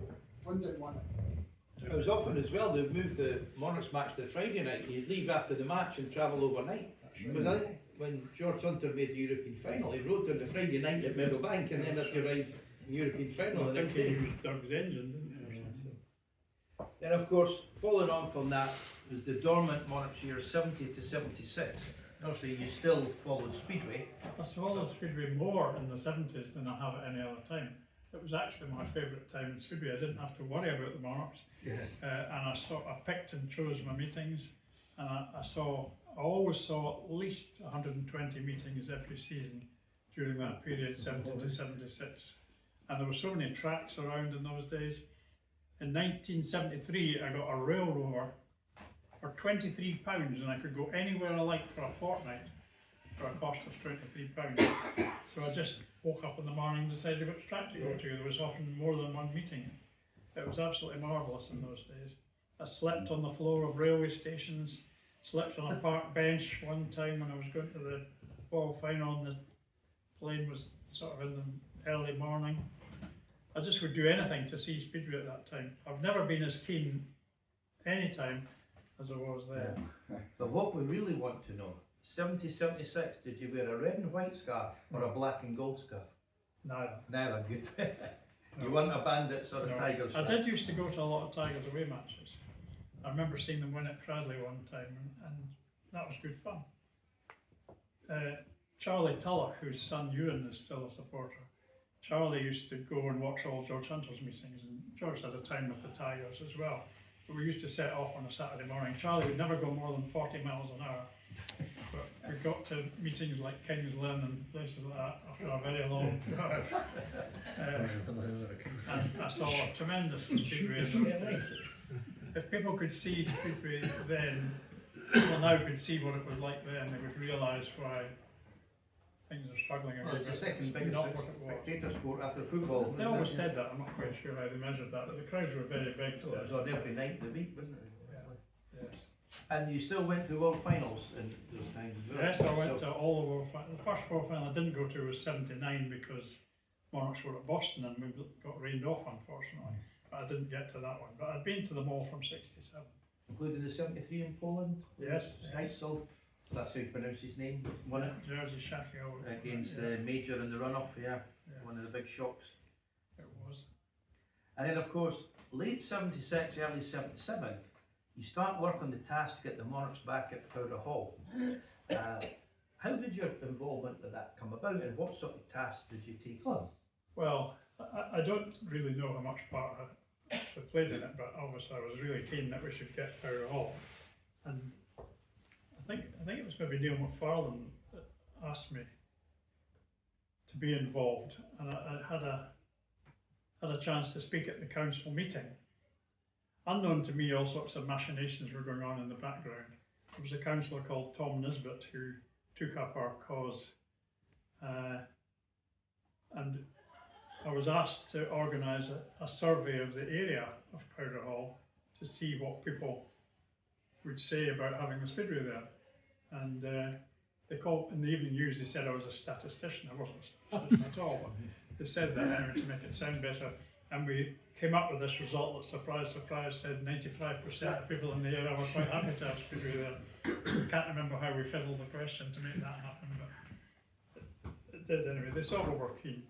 Funding won it. It was often as well, they'd move the Monarchs match to Friday night, you'd leave after the match and travel overnight. That's right. But I think when George Hunter made the European final, he rode on the Friday night at Meadowbank and then had to ride the European final the I next think he day. used Doug's engine, didn't he? Then of course, following on from that was the dormant Monarchs years 70 to 76. Obviously you still followed Speedway. I followed Speedway more in the 70s than I have at any other time. It was actually my favourite time in Speedway. I didn't have to worry about the Monarchs. And I picked and chose my meetings, and I always saw at least 120 meetings every season during that period, 70 to 76. And there were so many tracks around in those days. In 1973, I got a rail rover for £23, and I could go anywhere I liked for a fortnight for a cost of £23. So I just woke up in the morning and decided which track to go to. There was often more than one meeting. It was absolutely marvellous in those days. I slept on the floor of railway stations, slept on a park bench one time when I was going to the ball final and the plane was sort of in the early morning. I just would do anything to see Speedway at that time. I've never been as keen any time as I was then. But what we really want to know, 70, 76, did you wear a red and white scarf or a black and gold scarf? Neither. Neither, good. You weren't a bandit sort of No. tiger I scarf. did used to go to a lot of Tigers away matches. I remember seeing them win at Cradley one time, and that was good fun. Charlie Tulloch, whose son Ewan is still a supporter, Charlie used to go and watch all George Hunter's meetings, and George had a time with the Tigers as well. But we used to set off on a Saturday morning. Charlie would never go more than 40 miles an hour. But we got to meetings like King's Lynn and places like that after a very long drive. And I saw a tremendous Speedway in those days. If people could see Speedway then, people now could see what it was like then, they would realise why things are struggling Well, again. it's the second biggest Not what it was. spectator sport after football. They always said that, I'm not quite sure how they measured that, but the crowds were very big. So it was on every night of the week, wasn't it? Yes. And you still went to World Finals in those times as well? Yes, I went So- to all the World Finals. The first World Final I didn't go to was 79 because Monarchs were at Boston and we got rained off, unfortunately. But I didn't get to that one. But I'd been to them all from 67. Including the 73 in Poland? Yes. Heitzel, that's how you pronounce his name, won it Jersey Shackle. against yeah, Major in the runoff, yeah. yeah, One of the big shocks. it was. And then of course, late 76, early 77, you start work on the task to get the Monarchs back at Powder Hall. How did your involvement with that come about, and what sort of tasks did you take on? Well, I don't really know how much part I actually played in it, but obviously I was really keen that we should get Powder Hall. And I think it was maybe Neil McFarlane that asked me to be involved, and I had a chance to speak at the council meeting. Unknown to me, all sorts of machinations were going on in the background. There was a councillor called Tom Nisbet who took up our cause, and I was asked to organise a survey of the area of Powder Hall to see what people would say about having the Speedway there. And they called in the evening news, they said I was a statistician. I wasn't a statistician at all, but they said that anyway to make it sound better, and we came up with this result that, surprise, surprise, said 95% of people in the area were quite happy to have Speedway there. I can't remember how we fiddled the question to make that happen, but it did anyway. They sort of were keen.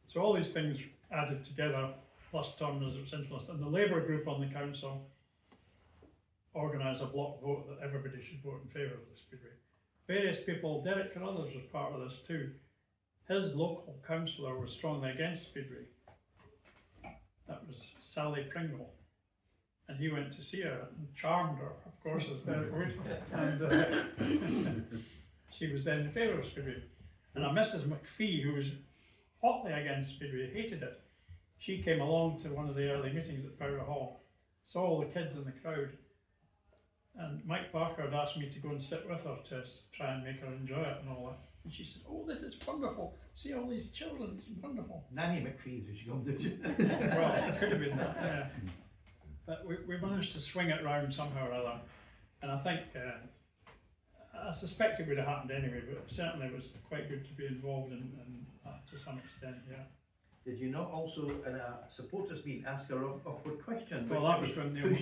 So all these things added together, plus Turner's influence, and the Labour group on the council organised a block vote that everybody should vote in favour of the Speedway. Various people, Derek Carruthers was part of this too. His local councillor was strongly against Speedway. That was Sally Pringle. And he went to see her and charmed her, of course, as Derek would. And she was then in favour of Speedway. And a Mrs. McPhee, who was hotly against Speedway, hated it. She came along to one of the early meetings at Powder Hall, saw all the kids in the crowd, and Mike Barker had asked me to go and sit with her to try and make her enjoy it and all that. And she said, "Oh, this is wonderful. See all these children, it's wonderful." Nanny McPhee's as you come to. Well, it could have been that, yeah. But we managed to swing it round somehow or other. And I think, I suspect it would have happened anyway, but certainly it was quite good to be involved in that to some extent, yeah. Did you not also, in a supporters meeting, ask her awkward question? Well, that was when Neil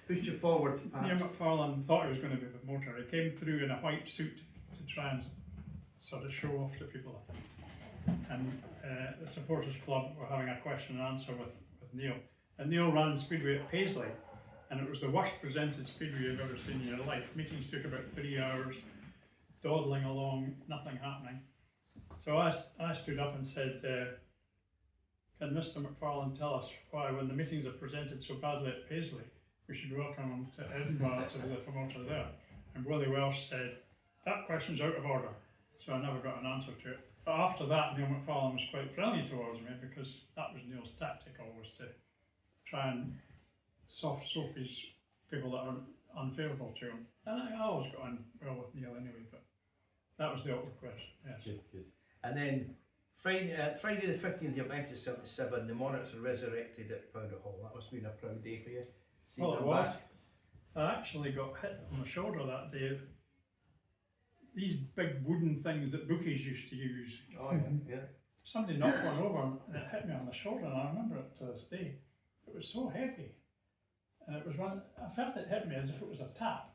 pushed you forward. Neil McFarlane thought he was going to be the promoter. He came through in a white suit to try and sort of show off to people, I think. And the supporters club were having a question and answer with Neil. And Neil ran Speedway at Paisley, and it was the worst presented Speedway you've ever seen in your life. Meetings took about 3 hours, dawdling along, nothing happening. So I stood up and said, "Can Mr. McFarlane tell us why, when the meetings are presented so badly at Paisley, we should welcome him to Edinburgh to be the promoter there?" And Willie Welsh said, "That question's out of order." So I never got an answer to it. But after that, Neil McFarlane was quite friendly towards me, because that was Neil's tactic always, to try and soft soap his people that are unfavourable to him. And I always got on well with Neil anyway, but that was the awkward question, yes. Good. And then Friday the 15th of 1977, the Monarchs are resurrected at Powder Hall. That must have been a proud day for you. Well, it was. I actually got hit on the shoulder that day. These big wooden things that bookies used to use. Oh yeah. Somebody knocked one over and it hit me on the shoulder, and I remember it to this day. It was so heavy. And it was I felt it hit me as if it was a tap.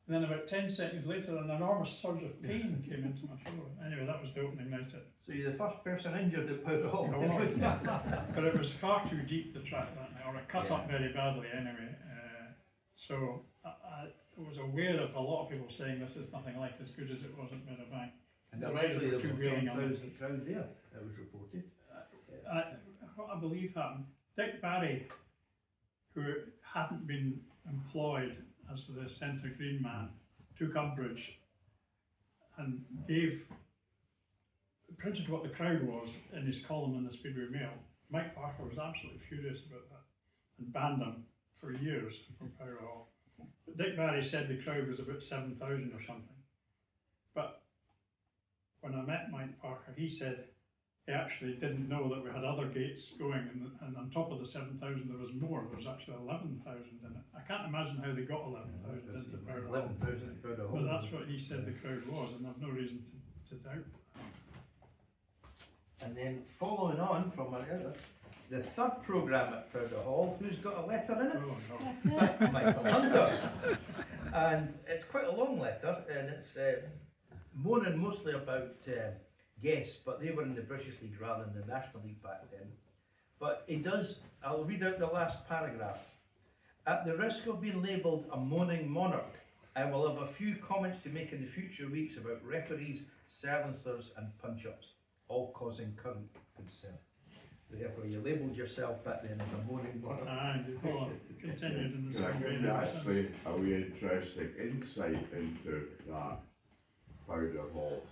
And then about 10 seconds later, an enormous surge of pain came into my shoulder. Anyway, that was the opening night at. So you're the first person injured at Powder Hall. But it was far too deep, the track that night, or it cut up very badly anyway. So I was aware of a lot of people saying this is nothing like as good as it was at Meadowbank. And originally there was 10,000 crowd there, it was reported. What I believe happened, Dick Barry, who hadn't been employed as the centre green man, took umbrage and printed what the crowd was in his column in the Speedway Mail. Mike Parker was absolutely furious about that and banned him for years from Powder Hall. But Dick Barry said the crowd was about 7,000 or something. But when I met Mike Parker, he said he actually didn't know that we had other gates going, and on top of the 7,000 there was more. There was actually 11,000 in it. I can't imagine how they got 11,000 into Powder Hall. 11,000 at Powder Hall. But that's what he said the crowd was, and I've no reason to doubt that. And then following on from the third programme at Powder Hall, who's got a letter in it? Oh no. Michael Hunter. And it's quite a long letter, and it's moaning mostly about guests, but they were in the British League rather than the National League back then. But he does, I'll read out the last paragraph. "At the risk of being labelled a moaning monarch, I will have a few comments to make in the future weeks about referees, silencers and punch-ups, all causing current concern." Therefore, you labelled yourself back then as a moaning monarch. And continued in the same vein. Actually, a wee interesting insight into that Powder Hall.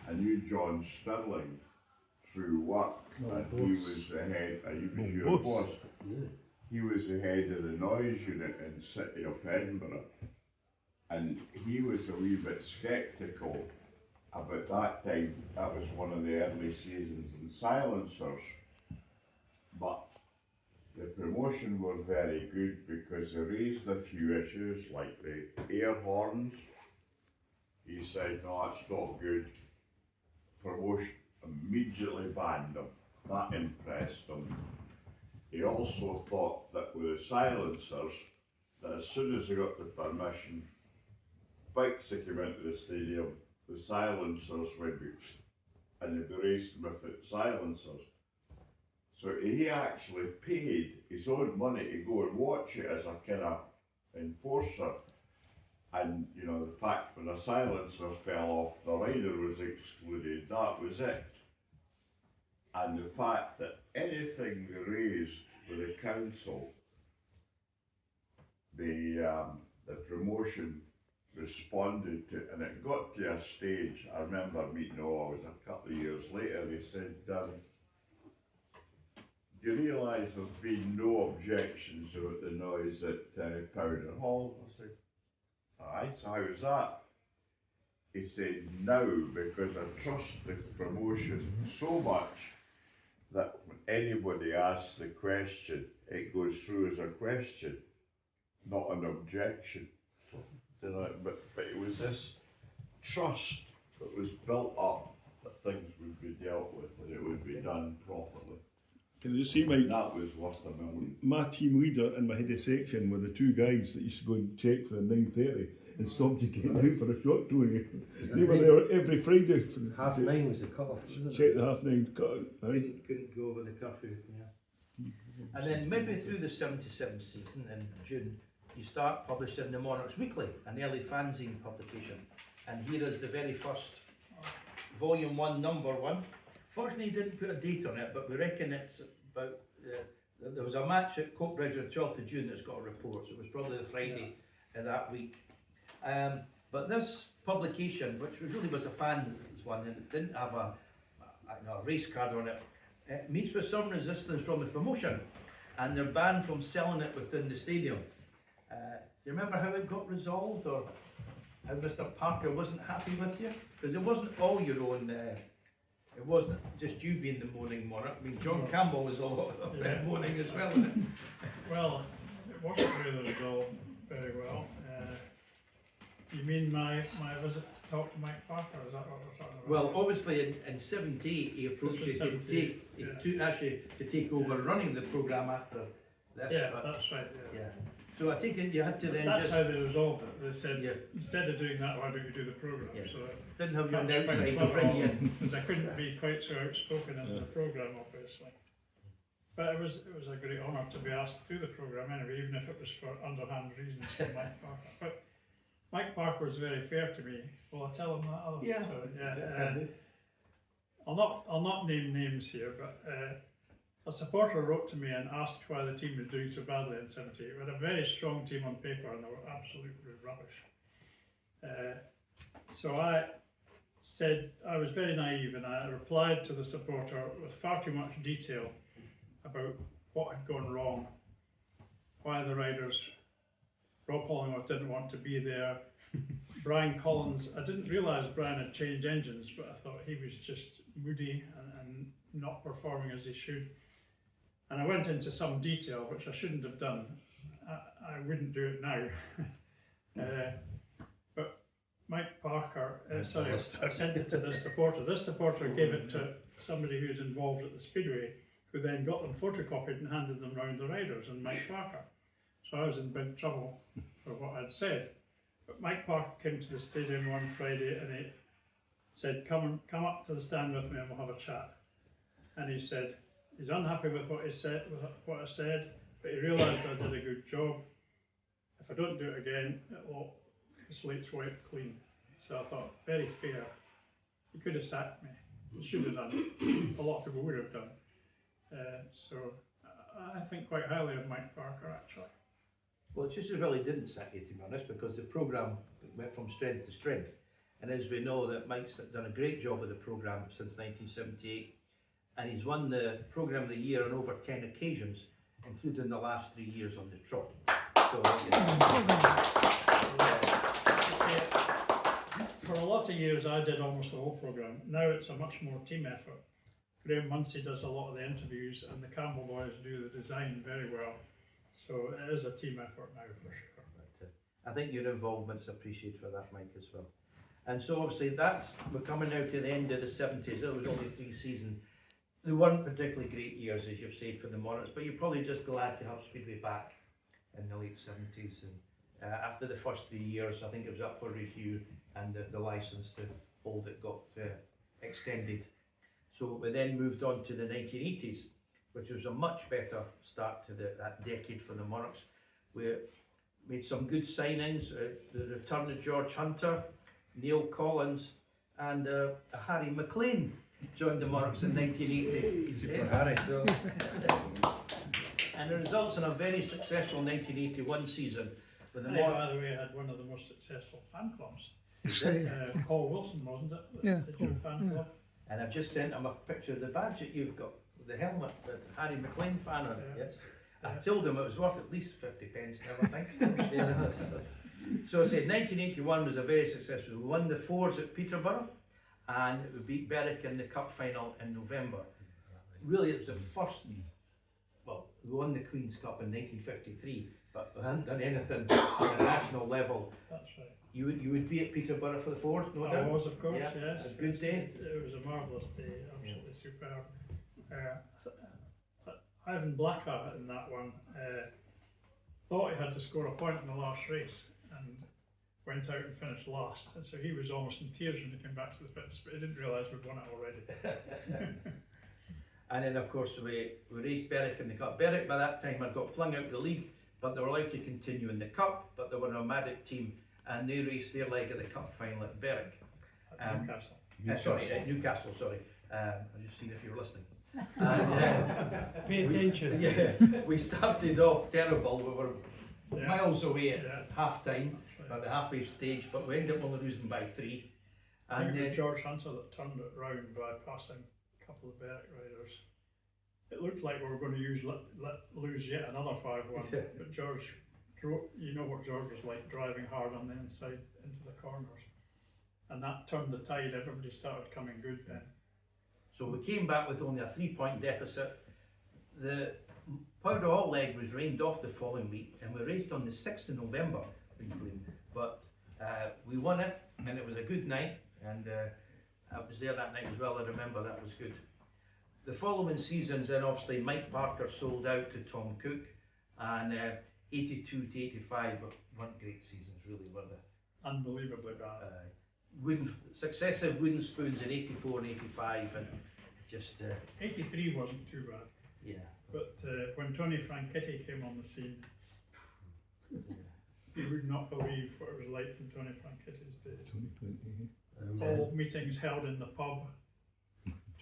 I knew John Stirling through work, and he was the head, he was your boss. He was the head of the noise unit in the city of Edinburgh, and he was a wee bit sceptical about that time. That was one of the early seasons in silencers, but the promotion were very good because they raised a few issues like the air horns. He said, "No, that's not good. immediately banned them. That impressed him. He also thought that with the silencers, that as soon as they got the permission, bikes that came into the stadium, the silencers would be, and they'd be racing with the silencers. So he actually paid his own money to go and watch it as a kind of enforcer. And you know, the fact when the silencer fell off, the rider was excluded, that was it. And the fact that anything they raised with the council, the promotion responded to, and it got to a stage, I remember meeting, it was a couple of years later, he said, do you realise there's been no objections about the noise at Powder Hall? I said, aye, so how was that? He said, now, because I trust the promotion so much that when anybody asks the question, it goes through as a question, not an objection. You know, but it was this trust that was built up that things would be dealt with and it would be done properly. Can I just say, Mike, That was worth a million. my team leader and my head of section were the two guys that used to go and check for the 9:30 and stopped you getting out for a shot towing. They were there every Friday. For Half 9 was the cut-off, wasn't check it? the 9:30 cut. Aye. Couldn't go over the curfew, yeah. And then midway through the 77 season in June, you start publishing the Monarchs Weekly, an early fanzine publication. And here is the very first, volume 1, number 1. Fortunately, he didn't put a date on it, but we reckon it's about, there was a match at Coatbridge on the 12th of June that's got a report, so it was probably the Friday of that week. But this publication, which really was a fan's one, and it didn't have a race card on it, it meets with some resistance from the promotion, and they're banned from selling it within the stadium. Do you remember how it got resolved, or how Mr. Parker wasn't happy with you? Because it wasn't all your own, it wasn't just you being the moaning monarch. I mean, John Campbell was a lot of moaning as well, wasn't it? Well, it wasn't really resolved very well. You mean my visit to talk to Mike Parker, is that what we're talking about? Well, obviously in 78 he approached you This was to 78, take, yeah. to actually to take over running the programme after this. Yeah, but, that's right, yeah. yeah. So I take it you had to then That's just, how they resolved it. They said, Yeah. instead of doing that, why don't you do the programme? Yeah. So didn't have you on the that's quite outside to bring you in. because I couldn't be quite so outspoken in the programme, obviously. But it was a great honour to be asked to do the programme anyway, even if it was for underhand reasons from Mike Parker. But Mike Parker was very fair to me. Will I tell him that? Yeah. So, yeah. Can do. I'll not name names here, but a supporter wrote to me and asked why the team was doing so badly in 78. We had a very strong team on paper and they were absolutely rubbish. So I said, I was very naive and I replied to the supporter with far too much detail about what had gone wrong, why the riders, Rob Hollingworth didn't want to be there, Brian Collins, I didn't realise Brian had changed engines, but I thought he was just moody and not performing as he should. And I went into some detail, which I shouldn't have done. I wouldn't do it now. But Mike Parker, sorry, I sent it to this supporter. This supporter gave it to somebody who's involved at the Speedway, who then got them photocopied and handed them round the riders and Mike Parker. So I was in big trouble for what I'd said. But Mike Parker came to the stadium one Friday and he said, come up to the stand with me and we'll have a chat. And he said, he's unhappy with what I said, but he realised I did a good job. If I don't do it again, the slate's wiped clean. So I thought, very fair. He could have sacked me. He should have done it. A lot of people would have done. So I think quite highly of Mike Parker, actually. Well, it's just as well he didn't sack you, to be honest, because the programme went from strength to strength. And as we know, that Mike's done a great job with the programme since 1978, and he's won the Programme of the Year on over 10 occasions, including the last 3 years on the trot. So, For a lot of years I did almost the whole programme. Now it's a much more team effort. Graham Munsey does a lot of the interviews and the Campbell boys do the design very well. So it is a team effort now for sure. I think your involvement's appreciated for that, Mike, as well. And so obviously we're coming now to the end of the 70s. There was only 3 seasons. They weren't particularly great years, as you've said, for the Monarchs, but you're probably just glad to have Speedway back in the late 70s. And after the first 3 years, I think it was up for review, and the licence to hold it got extended. So we then moved on to the 1980s, which was a much better start to that decade for the Monarchs. We made some good signings, the return of George Hunter, Neil Collins, and Harry McLean joined the Monarchs in 1980. Super Harry. So, and it results in a very successful 1981 season. With the Harry, by the way, had one of the most successful fan clubs. Paul Wilson, wasn't it? Yeah, The June fan club. And I've just sent him a picture of the badge that you've got, with the helmet, with Harry McLean fan on it, yes. I told him it was worth at least 50 pence now, I think. Yeah. So I said 1981 was a very successful. We won the 4s at Peterborough, and we beat Berwick in the cup final in November. Really, it was the first, well, we won the Queen's Cup in 1953, but we hadn't done anything on a national level. That's right. You would be at Peterborough for the 4th, no doubt? I was, of course, Yeah, yes. a good day. It was a marvellous day, absolutely superb. Ivan Blackheart in that one thought he had to score a point in the last race and went out and finished last. And so he was almost in tears when he came back to the pits, but he didn't realise we'd won it already. And then of course we raced Berwick in the cup. Berwick by that time had got flung out of the league, but they were allowed to continue in the cup, but they were a nomadic team, and they raced their leg of the cup final at Berwick. At Newcastle. Sorry, at Newcastle, sorry. I just seen if you were listening. And, Pay attention. yeah, we started off terrible. We were Yeah. miles away at Yeah. half time, That's right. at the halfway stage, but we ended up only losing by 3. I And think it then was George Hunter that turned it round by passing a couple of Berwick riders. It looked like we were going to lose yet another 5-1, Yeah. but George, you know what George was like, driving hard on the inside into the corners. And that turned the tide, everybody started coming good then. so we came back with only a 3-point deficit. The Powder Hall leg was rained off the following week, and we raced on the 6th of November, but we won it, and it was a good night, and I was there that night as well. I remember that was good. The following seasons, then obviously Mike Parker sold out to Tom Cook, and 82 to 85 weren't great seasons, really, were they? Unbelievably bad. Successive wooden spoons in 84 and 85, and just 83 wasn't too bad, yeah. but when Tony Franchitti came on the scene, you would not believe what it was like in Tony Franchitti's days. 2020. All meetings held in the pub,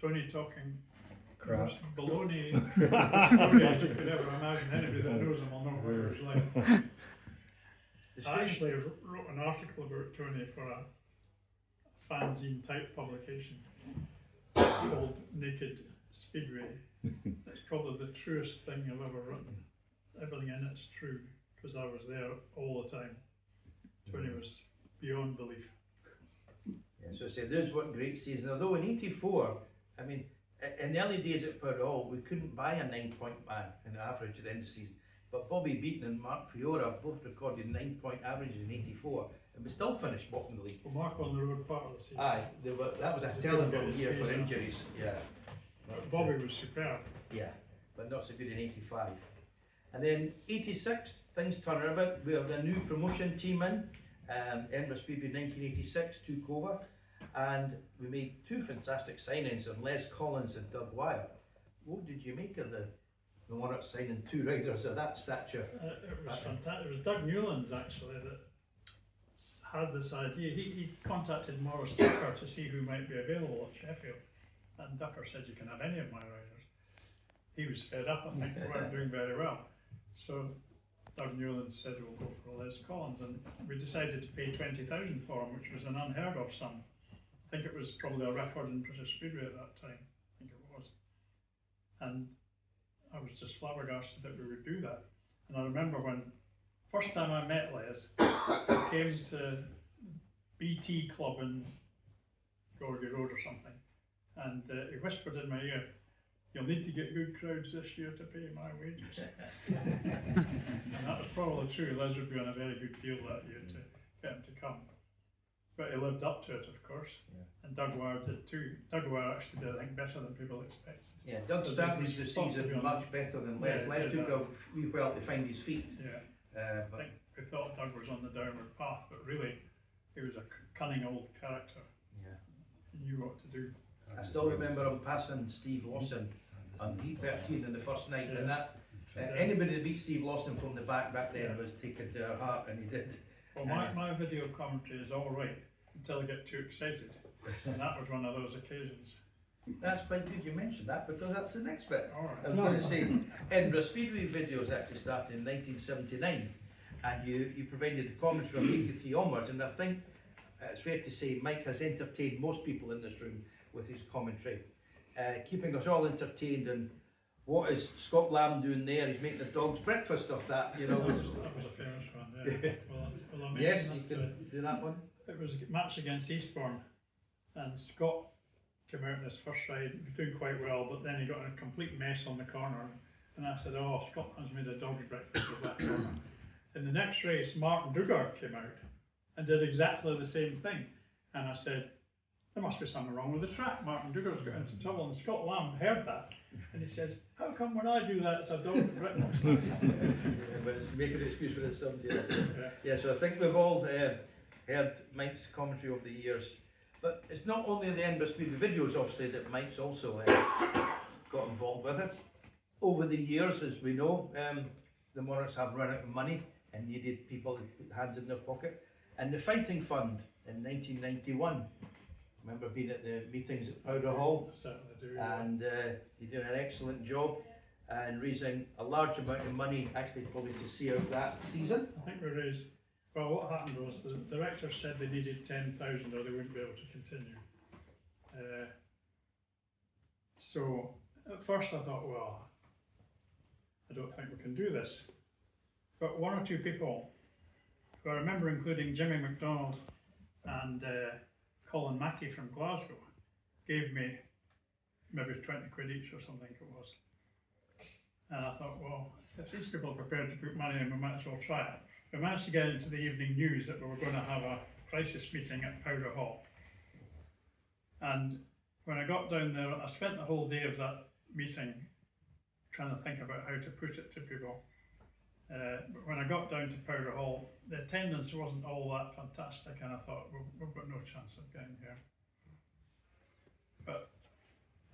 Tony talking Crap. baloney stories you could ever imagine. Anybody that knows him will know what it was like. I actually wrote an article about Tony for a fanzine type publication called Naked Speedway. It's probably the truest thing I've ever written. Everything in it's true, because I was there all the time. Tony was beyond belief. Yeah, so I said those weren't great seasons. Although in '84, I mean, in the early days at Powder Hall, we couldn't buy a 9-point man in the average at the end of the season. But Bobby Beaton and Mark Fiora both recorded 9-point averages in '84, and we still finished bottom of the league. Well, Mark on the road part of the season. Aye, that was a He terrible couldn't get his year for pace up. injuries. Yeah. But Bobby was superb. Yeah, but not so good in '85. And then '86, things turned about. We have a new promotion team in. Edinburgh Speedway 1986 took over, and we made 2 fantastic signings of Les Collins and Doug Wyatt. What did you make of the Monarchs signing 2 riders of that stature? It was fantastic. It was Doug Newlands actually that had this idea. He contacted Morris Ducker to see who might be available at Sheffield, and Ducker said, "You can have any of my riders." He was fed up. I think we weren't doing very well, so Doug Newlands said, "We'll go for Les Collins," and we decided to pay 20,000 for him, which was an unheard of sum. I think it was probably a record in British Speedway at that time. I think it was, and I was just flabbergasted that we would do that. And I remember when first time I met Les, I came to BT Club in Gorgie Road or something, and he whispered in my ear, "You'll need to get good crowds this year to pay my wages." And that was probably true. Les would be on a very good deal that year to get him to come. but he lived up to it, of course. Yeah. And Doug Wire did too. Doug Wire actually did, I think, better than people expected. Yeah, Doug Because started it the was supposed to be season on- much better than Les. Yeah, Les yeah, took that- a wee while to find his feet. Yeah, I But think we thought Doug was on the downward path, but really, he was a cunning old character. Yeah. He knew what to do. I still remember him passing Steve Lawson on P13 in the first night, and that anybody that beat Steve Lawson from the back then Yeah. was taken to their heart, and he did. Well, my video commentary is all right until I get too excited, and that was one of those occasions. That's quite good you mentioned that, because that's the next bit. All I right. was going to say, Edinburgh Speedway videos actually started in 1979, and you provided the commentary from 83 onwards, and I think it's fair to say Mike has entertained most people in this room with his commentary, keeping us all entertained. And what is Scott Lamb doing there? He's making the dogs breakfast off that, you know. That was a famous one, yeah. Well, I Yes, mentioned you that can do that one. it was a match against Eastbourne, and Scott came out in his first ride, he was doing quite well, but then he got in a complete mess on the corner, and I said, oh, Scott has made a dog's breakfast of that corner. In the next race, Martin Dugard came out and did exactly the same thing, and I said, there must be something wrong with the track. Martin Dugard's got into trouble, and Scott Lamb heard that, and he said, how come when I do that it's a dog's breakfast? Yeah, but it's making an excuse for the 70 years. Yeah. Yeah, so I think we've all heard Mike's commentary over the years. But it's not only the Edinburgh Speedway videos, obviously, that Mike's also got involved with it. Over the years, as we know, the Monarchs have run out of money and needed people to put hands in their pocket. And the Fighting Fund in 1991, I remember being at the meetings at Powder Hall, Certainly do. Yeah. and you're doing an excellent job and raising a large amount of money, actually probably to see out that season. I think we raised, well, what happened was the director said they needed 10,000 or they wouldn't be able to continue. So at first I thought, well, I don't think we can do this. But one or two people, who I remember including Jimmy MacDonald and Colin Mackey from Glasgow, gave me maybe 20 quid each or something it was. And I thought, well, if these people are prepared to put money in, we might as well try it. We managed to get into the evening news that we were going to have a crisis meeting at Powder Hall. And when I got down there, I spent the whole day of that meeting trying to think about how to put it to people. But when I got down to Powder Hall, the attendance wasn't all that fantastic, and I thought, we've got no chance of getting here. But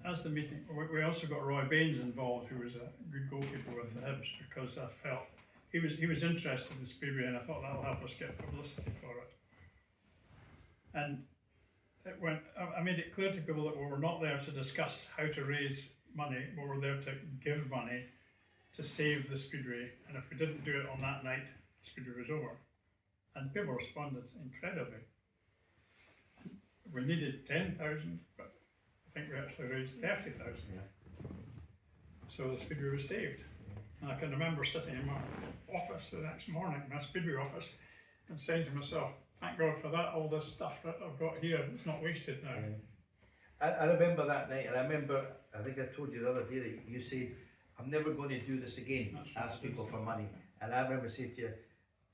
as the meeting, we also got Roy Baines involved, who was a good goalkeeper with the Hibs, because I felt he was interested in Speedway, and I thought that'll help us get publicity for it. And it went, I made it clear to people that we were not there to discuss how to raise money, we were there to give money to save the Speedway, and if we didn't do it on that night, Speedway was over. And people responded incredibly. We needed 10,000, but I think we actually raised 30,000. So the Speedway was saved. And I can remember sitting in my office the next morning, my Speedway office, and saying to myself, thank God for that, all this stuff that I've got here, it's not wasted now. I remember that night, and I remember, I think I told you the other day that you said, I'm never going to do this again, That's right. ask people for money. And I remember saying to you,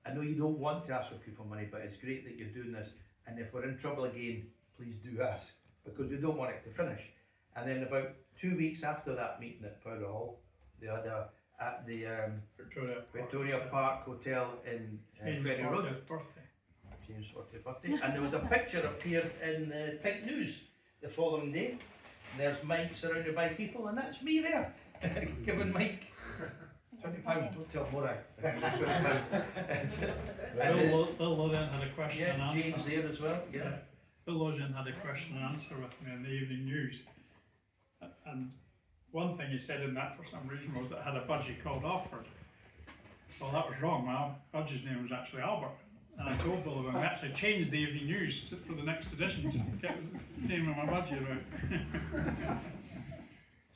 I know you don't want to ask for people for money, but it's great that you're doing this, and if we're in trouble again, please do ask, because we don't want it to finish. And then about 2 weeks after that meeting at Powder Hall, they had at the Victoria Park Hotel in Ferry Road. James' 40th birthday, and there was a picture appeared in the Pink News the following day. And there's Mike surrounded by people, and that's me there, giving Mike £20. Don't tell Murray. Bill Lothian had a question and Yeah, answer. James there as well. Yeah. Bill Lothian had a question and answer with me in the evening news. And one thing he said in that for some reason was that it had a budgie called Alfred. Well, that was wrong. My budgie's name was actually Albert. And I told Bill that we actually changed the evening news for the next edition to get the name of my budgie right.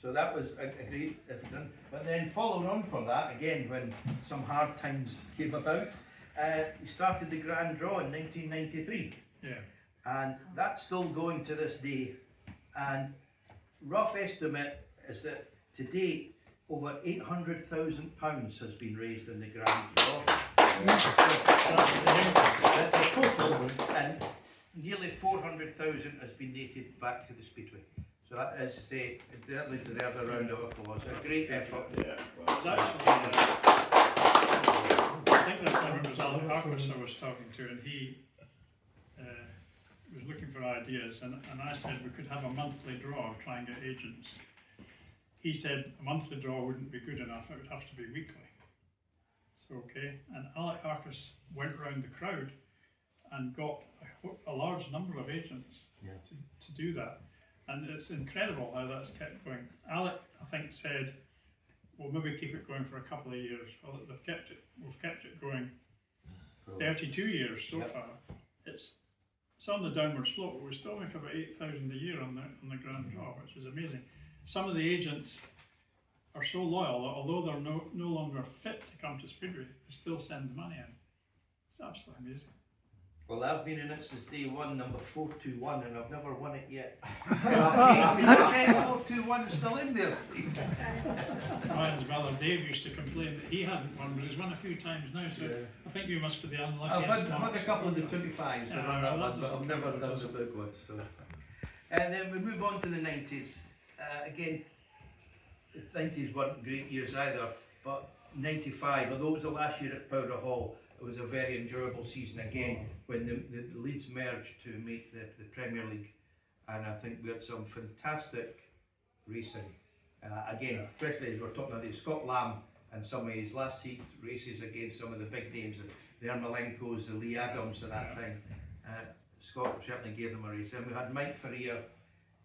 So that was a great incident. But then following on from that, again, when some hard times came about, he started the Grand Draw in 1993. Yeah. And that's still going to this day. And rough estimate is that to date, over £800,000 has been raised in the Grand Draw. The total, and nearly 400,000 has been donated back to the Speedway. So that is, it certainly deserves a round of applause. A great effort. Yeah, It was actually, I think this time it was Alan Harkness I was talking to, and he was looking for ideas, and I said we could have a monthly draw, try and get agents. He said a monthly draw wouldn't be good enough, it would have to be weekly. So, okay, and Alec Harkness went round the crowd and got a large number of agents to do that. And it's incredible how that's kept going. Alec, I think, said, we'll maybe keep it going for a couple of years. Well, we've kept it going 32 years so far. It's on the downward slope, but we still make about 8,000 a year on the grand draw, which is amazing. Some of the agents are so loyal that although they're no longer fit to come to Speedway, they still send the money in. It's absolutely amazing. Well, I've been in it since day one, number 421, and I've never won it yet. Check 421 is still in there, please. Ryan's brother Dave used to complain that he hadn't won, but he's won a few times now, so I think you must be the I've unluckiest had a couple of the 25s that run that one, but I've never done the big one. So. And then we move on to the 90s. Again, the 90s weren't great years either, but 95, although it was the last year at Powder Hall, it was a very enjoyable season again when the Leeds merged to make the Premier League, and I think we had some fantastic racing. Again, especially as we're talking about Scott Lamb and some of his last heat races against some of the big names, the Ermolenkos, the Lee Adams at that time. Scott certainly gave them a race. And we had Mike Ferrier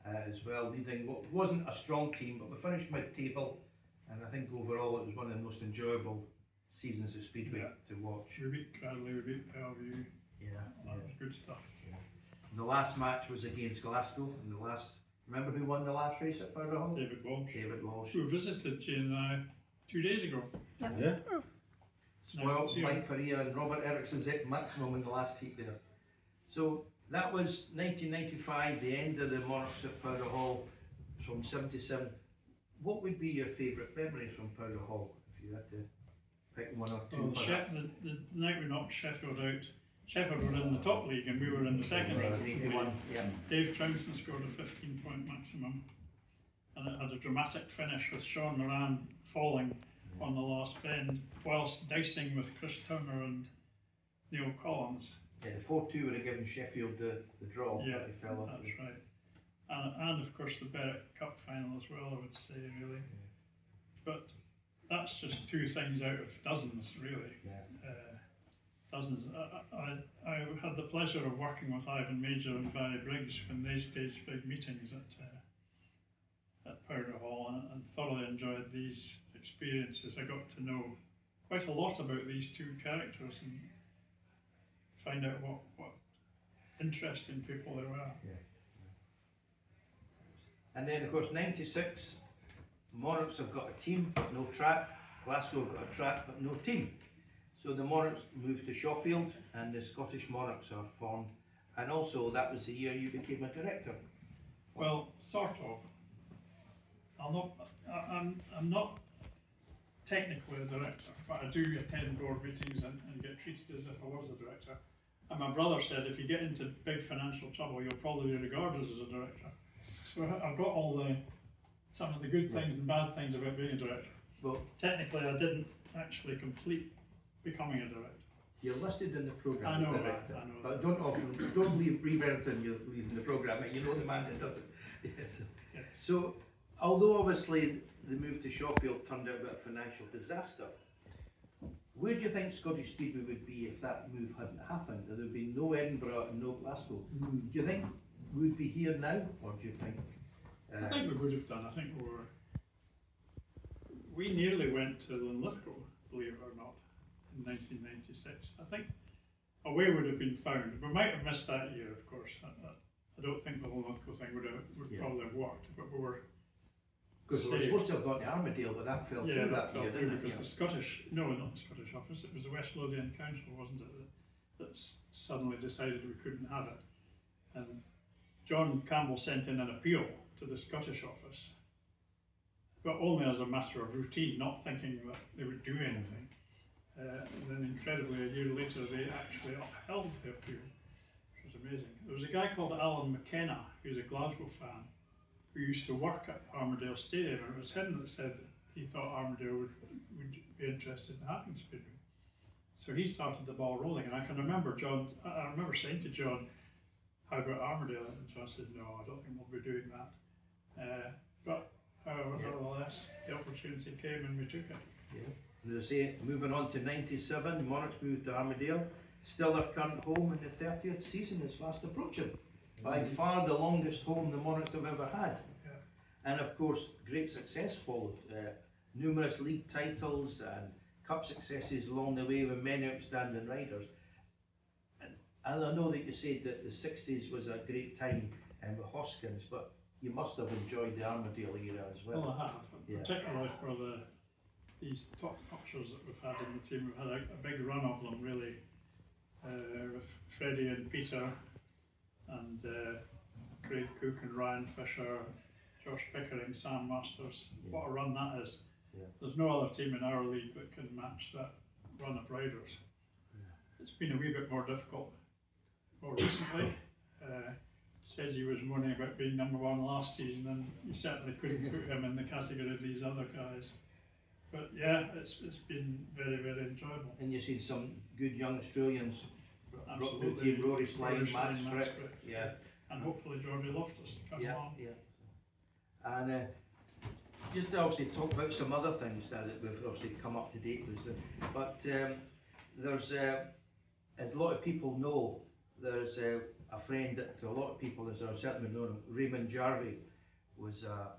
as well, leading what wasn't a strong team, but we finished mid-table, and I think overall it was one of the most enjoyable seasons of Speedway to watch. We beat Cradley, we beat Bellevue. That was good stuff. The last match was against Glasgow, and remember who won the last race at Powder Hall? David Walsh. David Walsh. Who visited Jane and I 2 days ago. Yeah. Well, Nice to see him. Mike Ferrier and Robert Ericsson's at maximum in the last heat there. So that was 1995, the end of the Monarchs at Powder Hall from 77. What would be your favourite memories from Powder Hall, if you had to pick one or two? The night we knocked Sheffield out, Sheffield were in the top league and we were in the second league. 1981, yeah. Dave Troughton scored a 15-point maximum, and it had a dramatic finish with Sean Moran falling on the last bend whilst dicing with Chris Turner and Neil Collins. Yeah, the 4-2 would have given Sheffield the draw, Yeah, but they fell off. that's right. And of course the Berwick Cup final as well, I would say, really. But that's just 2 things out of dozens, really. Dozens. I had the pleasure of working with Ivan Major and Barry Briggs when they staged big meetings at Powder Hall, and thoroughly enjoyed these experiences. I got to know quite a lot about these 2 characters and find out what interesting people they were. And then of course 96, Monarchs have got a team, no track. Glasgow have got a track but no team. So the Monarchs moved to Shawfield and the Scottish Monarchs are formed. And also that was the year you became a director. Well, sort of. I'm not technically a director, but I do attend board meetings and get treated as if I was a director. And my brother said if you get into big financial trouble, you'll probably be regarded as a director. So I've got some of the good things and bad things about being a director. Well, Technically, I didn't actually complete becoming a director. you're listed in the programme I know as that, director, I know but don't leave everything you're leaving the programme. You know the man that does it. Yes. Yeah. So, although obviously the move to Shawfield turned out a bit of financial disaster, where do you think Scottish Speedway would be if that move hadn't happened? There would be no Edinburgh and no Glasgow. Do you think we'd be here now, or do you think? I think we would have done. I think we nearly went to Linlithgow, believe it or not, in 1996. I think a way would have been found. We might have missed that year, of course. I don't think the Linlithgow thing would probably have worked, but we were. Because we were supposed to have gone to Armadale, but that fell through that fell year, through didn't it? because the Scottish, no, not the Scottish office, it was the West Lothian Council, wasn't it, that suddenly decided we couldn't have it. And John Campbell sent in an appeal to the Scottish office, but only as a matter of routine, not thinking that they would do anything. And then incredibly, a year later, they actually upheld the appeal. was amazing. There was a guy called Alan McKenna, who's a Glasgow fan, who used to work at Armadale Stadium, and it was him that said that he thought Armadale would be interested in having Speedway. So he started the ball rolling, and I can remember I remember saying to John, how about Armadale? And John said, no, I don't think we'll be doing that. But nevertheless, the opportunity came and we took it. And as I say, moving on to 97, Monarchs moved to Armadale. Still their current home, in the 30th season is fast approaching. By far the longest home the Monarchs have ever had. Yeah. And of course, great success followed. Numerous league titles and cup successes along the way with many outstanding riders. And I know that you said that the 60s was a great time with Hoskins, but you must have enjoyed the Armadale era as well. Well, I have, Yeah. particularly for these top notchers that we've had in the team. We've had a big run of them, really, with Freddie and Peter, and Craig Cook and Ryan Fisher, Josh Pickering, Sam Masters. What a run that is. Yeah. There's no other team in our league that can match that run of riders. It's been a wee bit more difficult more recently. Said he was moaning about being number one last season, and you certainly couldn't put him in the category of these other guys. But yeah, it's been very, very enjoyable. And you've seen some good young Australians, Absolutely. Rory Slide, Matt Strick, yeah, and hopefully Geordie Loftus to come along. And just to obviously talk about some other things now that we've obviously come up to date with, but there's, as a lot of people know, there's a friend that to a lot of people, as I've certainly known him, Raymond Jarvie was a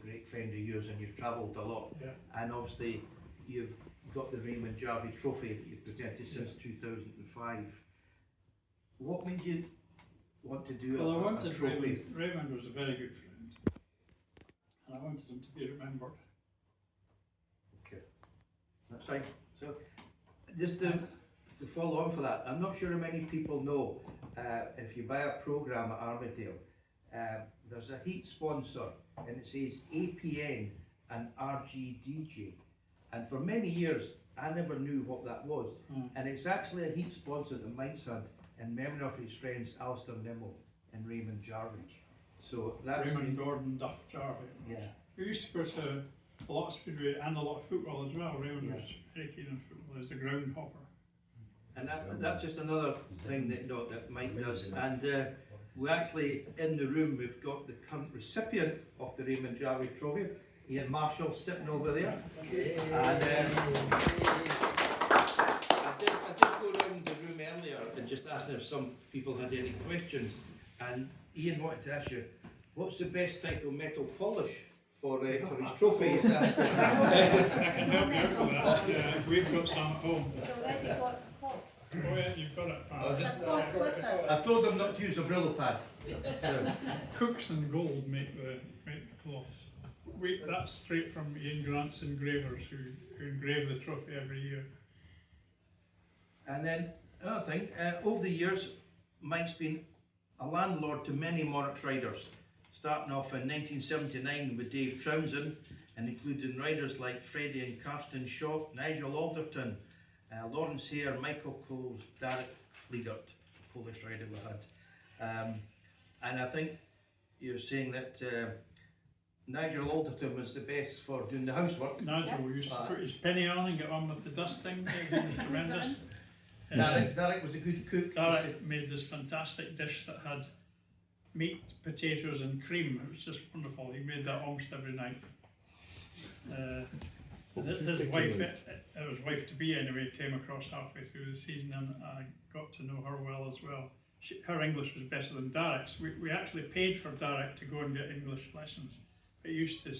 great friend of yours, and you've travelled a lot. Yeah. And obviously you've got the Raymond Jarvie trophy that you've presented since 2005. What made you want to do Well, I a wanted trophy? Raymond was a very good friend, and I wanted him to be remembered. Okay, that's fine. So, just to follow on for that, I'm not sure how many people know, if you buy a programme at Armadale, there's a heat sponsor, and it says APN and RGDJ. And for many years, I never knew what that was. And it's actually a heat sponsor that Mike's had in memory of his friends Alistair Nimmo and Raymond Jarvie. So that's Raymond Gordon Duff Jarvie. Yeah. We used to go to a lot of Speedway and a lot of football as well. Raymond was very keen on football. He was a ground hopper. And that's just another thing that Mike does. And we actually, in the room, we've got the current recipient of the Raymond Jarvie Trophy, Ian Marshall, sitting over there. And I did go around the room earlier and just asking if some people had any questions. And Ian wanted to ask you, what's the best type of metal polish for his trophy? I can help you out with that. Yeah, we've got some at home. Oh yeah, you've got it. I told them not to use a Brillo pad. Cooks and Gold make the cloths. That's straight from Ian Grant's engravers who engrave the trophy every year. And then another thing, over the years, Mike's been a landlord to many Monarchs riders, starting off in 1979 with Dave Trounsden, and including riders like Freddie and Karsten Shaw, Nigel Alderton, Lawrence Hare, Michael Coles, Derek Fleegert, Polish rider we had. And I think you're saying that Nigel Alderton was the best for doing the housework. Nigel used to put his penny on and get on with the dusting. It was tremendous. Derek was a good cook. Derek made this fantastic dish that had meat, potatoes and cream. It was just wonderful. He made that almost every night. His wife, his wife to be anyway, came across halfway through the season, and I got to know her well as well. Her English was better than Derek's. We actually paid for Derek to go and get English lessons. He used to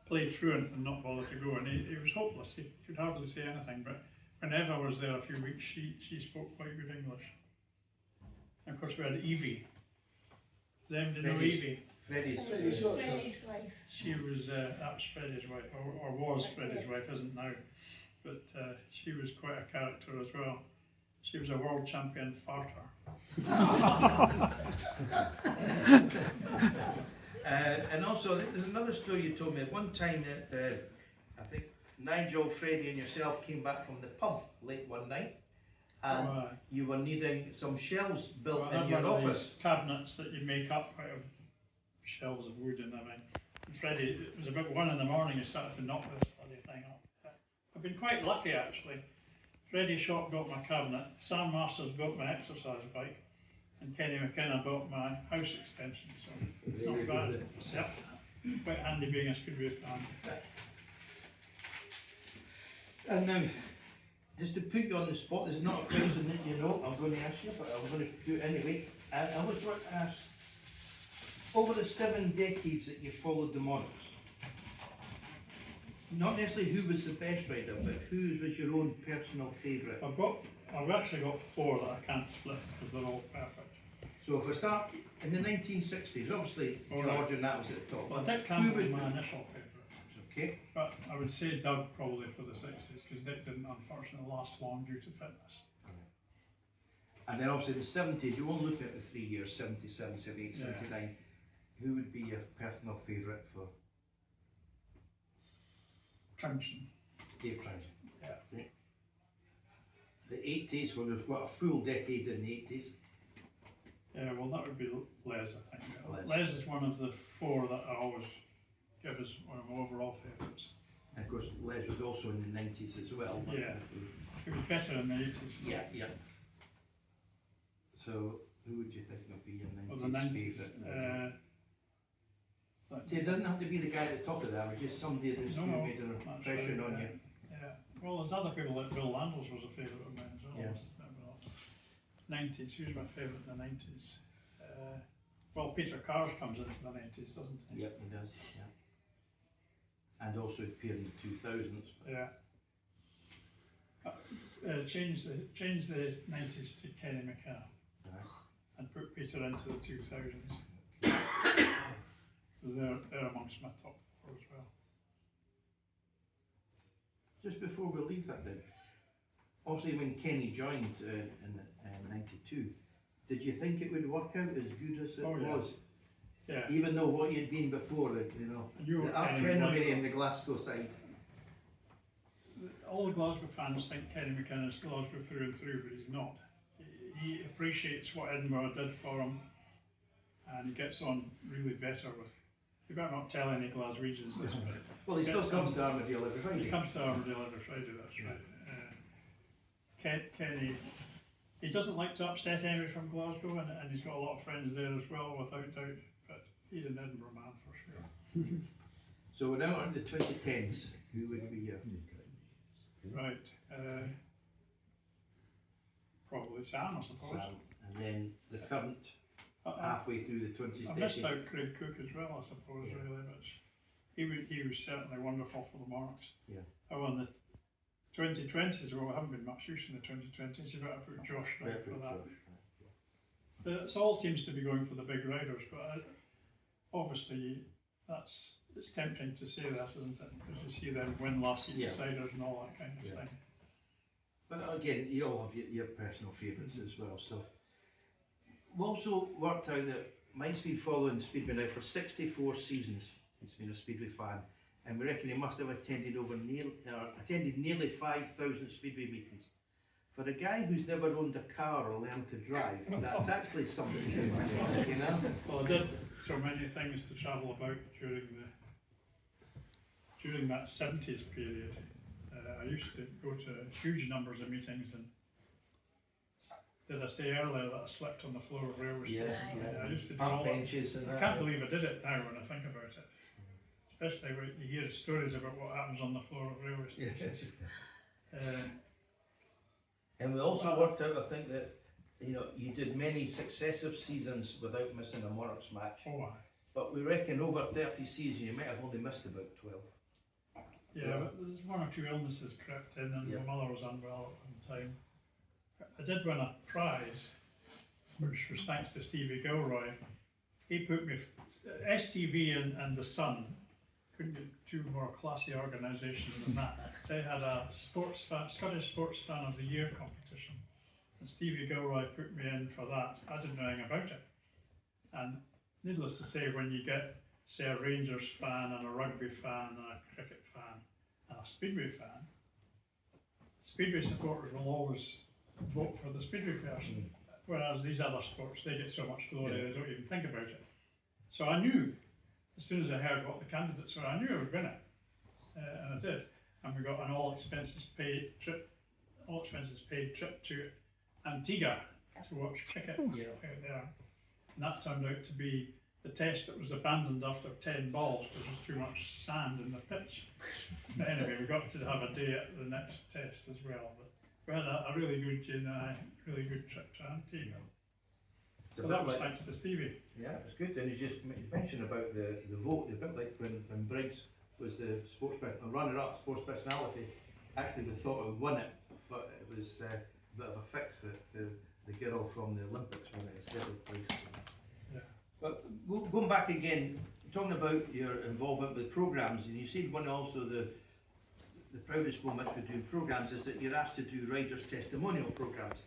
play truant and not bother to go, and he was hopeless. He could hardly say anything, but whenever I was there a few weeks, she spoke quite good English. And of course we had Evie. Does anybody know Evie? Freddie's wife. She was, that was Freddie's wife, or was Freddie's wife, isn't now. But she was quite a character as well. She was a world champion farter. And also, there's another story you told me. At one time that I think Nigel, Freddie and yourself came back from the pub late one night, and Aye. you were needing some shelves built Well, I in had your one of office. these cabinets that you make up out of shelves of wood and everything. And Freddie, it was about 1 in the morning, he started to knock this bloody thing up. I've been quite lucky actually. Freddie Shop built my cabinet, Sam Masters built my exercise bike, and Kenny McKenna built my house extension, so it's not bad. Yep. Quite handy being a Speedway fan. And now, just to put you on the spot, this is not a question that you know I'm going to ask you, but I'm going to do it anyway. And I was going to ask, over the 7 decades that you followed the Monarchs, not necessarily who was the best rider, but who was your own personal favourite? I've actually got 4 that I can't split because they're all perfect. So if we start in the 1960s, obviously All George right. and that was at the top. Well, Dick Campbell was my initial favourite, Okay. but I would say Doug probably for the 60s because Dick didn't unfortunately last long due to fitness. And then obviously the 70s, you're only looking at the 3 years, 77, 78, Yeah. 79. Who would be your personal favourite for Trounchin. Dave Trounchin? Yeah. The 80s, well, we've got a full decade in the 80s. Yeah, well, that would be Les, I think. Les. Les is one of the 4 that I always give as one of my overall favourites. And of course, Les was also in the 90s as well. Yeah. He was better in the 80s. Yeah, yeah. So, who would you think would be your 90s, Or the 90s. favourite? See, it doesn't have to be the guy at the top of that, but just somebody that's No, who no, made an that's impression right, on you. Yeah. Well, there's other people like Bill Landels was a favourite of mine as well. Yeah. 90s, who's my favourite in the 90s? Well, Peter Cars comes into the 90s, doesn't he? Yep, he does, yeah. And also appeared in the 2000s. Yeah. Change the 90s to Kenny McKenna and put Peter into the 2000s. They're amongst my top 4 as well. Just before we leave that then, obviously when Kenny joined in 92, did you think it would work out as good as it was? Yeah. Even though what you'd been before, you know, You were the arch Kenny enemy in the Glasgow side. All the Glasgow fans think Kenny McKenna is Glasgow through and through, but he's not. He appreciates what Edinburgh did for him, and he gets on really better with. You better not tell any Glaswegians this, but Well, he still comes to Armadale every he Friday. comes to Armadale every Friday, that's right. Kenny, he doesn't like to upset anybody from Glasgow, and he's got a lot of friends there as well, without doubt, but he's an Edinburgh man for sure. So we're now on the 2010s. Who would be your... Right. Probably Sam, I suppose. Sam? And then the current, halfway through the 20s I missed decade. out Craig Cook as well, I suppose, really, but he was certainly wonderful for the Monarchs. Yeah. Oh, and the 2020s, well, we haven't been much use in the 2020s, you better put Josh right for that. It all seems to be going for the big riders, but obviously it's tempting to say that, isn't it? Because you see them win last seat Yeah. deciders and all that kind of Yeah. thing. But again, you all have your personal favourites as well. So we also worked out that Mike's been following Speedway now for 64 seasons. He's been a Speedway fan, and we reckon he must have attended nearly 5,000 Speedway meetings. For a guy who's never owned a car or learned to drive, that's actually something, you know. Well, I did so many things to travel about during that 70s period. I used to go to huge numbers of meetings, and did I say earlier that I slept on the floor of railway stations? I used to do all that. Benches and I that. can't believe I did it now when I think about it. Especially when you hear stories about what happens on the floor of railway stations. And we also worked out, I think, that you did many successive seasons without missing a Monarchs match. Oh, aye. But we reckon over 30 seasons you might have only missed about 12. Yeah, but there's 1 or 2 illnesses crept in, and Yeah. my mother was unwell at one time. I did win a prize, which was thanks to Stevie Gilroy. He put me, STV and The Sun, couldn't get 2 more classy organisations than that. They had a Scottish Sports Fan of the Year competition, and Stevie Gilroy put me in for that. I didn't know anything about it. And needless to say, when you get, say, a Rangers fan and a rugby fan and a cricket fan and a Speedway fan, Speedway supporters will always vote for the Speedway person. Whereas these other sports, they get so much glory, they don't even think about it. So I knew, as soon as I heard what the candidates were, I knew I would win it. And I did. And we got an all expenses paid trip to Antigua to watch cricket out there. And that turned out to be the test that was abandoned after 10 balls because there was too much sand in the pitch. But anyway, we got to have a day at the next test as well. But we had a really good trip to Antigua. So that was thanks to Stevie. Yeah, it was good. And you just mentioned about the vote, a bit like when Briggs was the sports person, runner-up sports personality. Actually, we thought I would win it, but it was a bit of a fix that the girl from the Olympics won it instead of Briggs. Yeah. But going back again, talking about your involvement with programmes, and you see one also the proudest moments with doing programmes is that you're asked to do riders' testimonial programmes.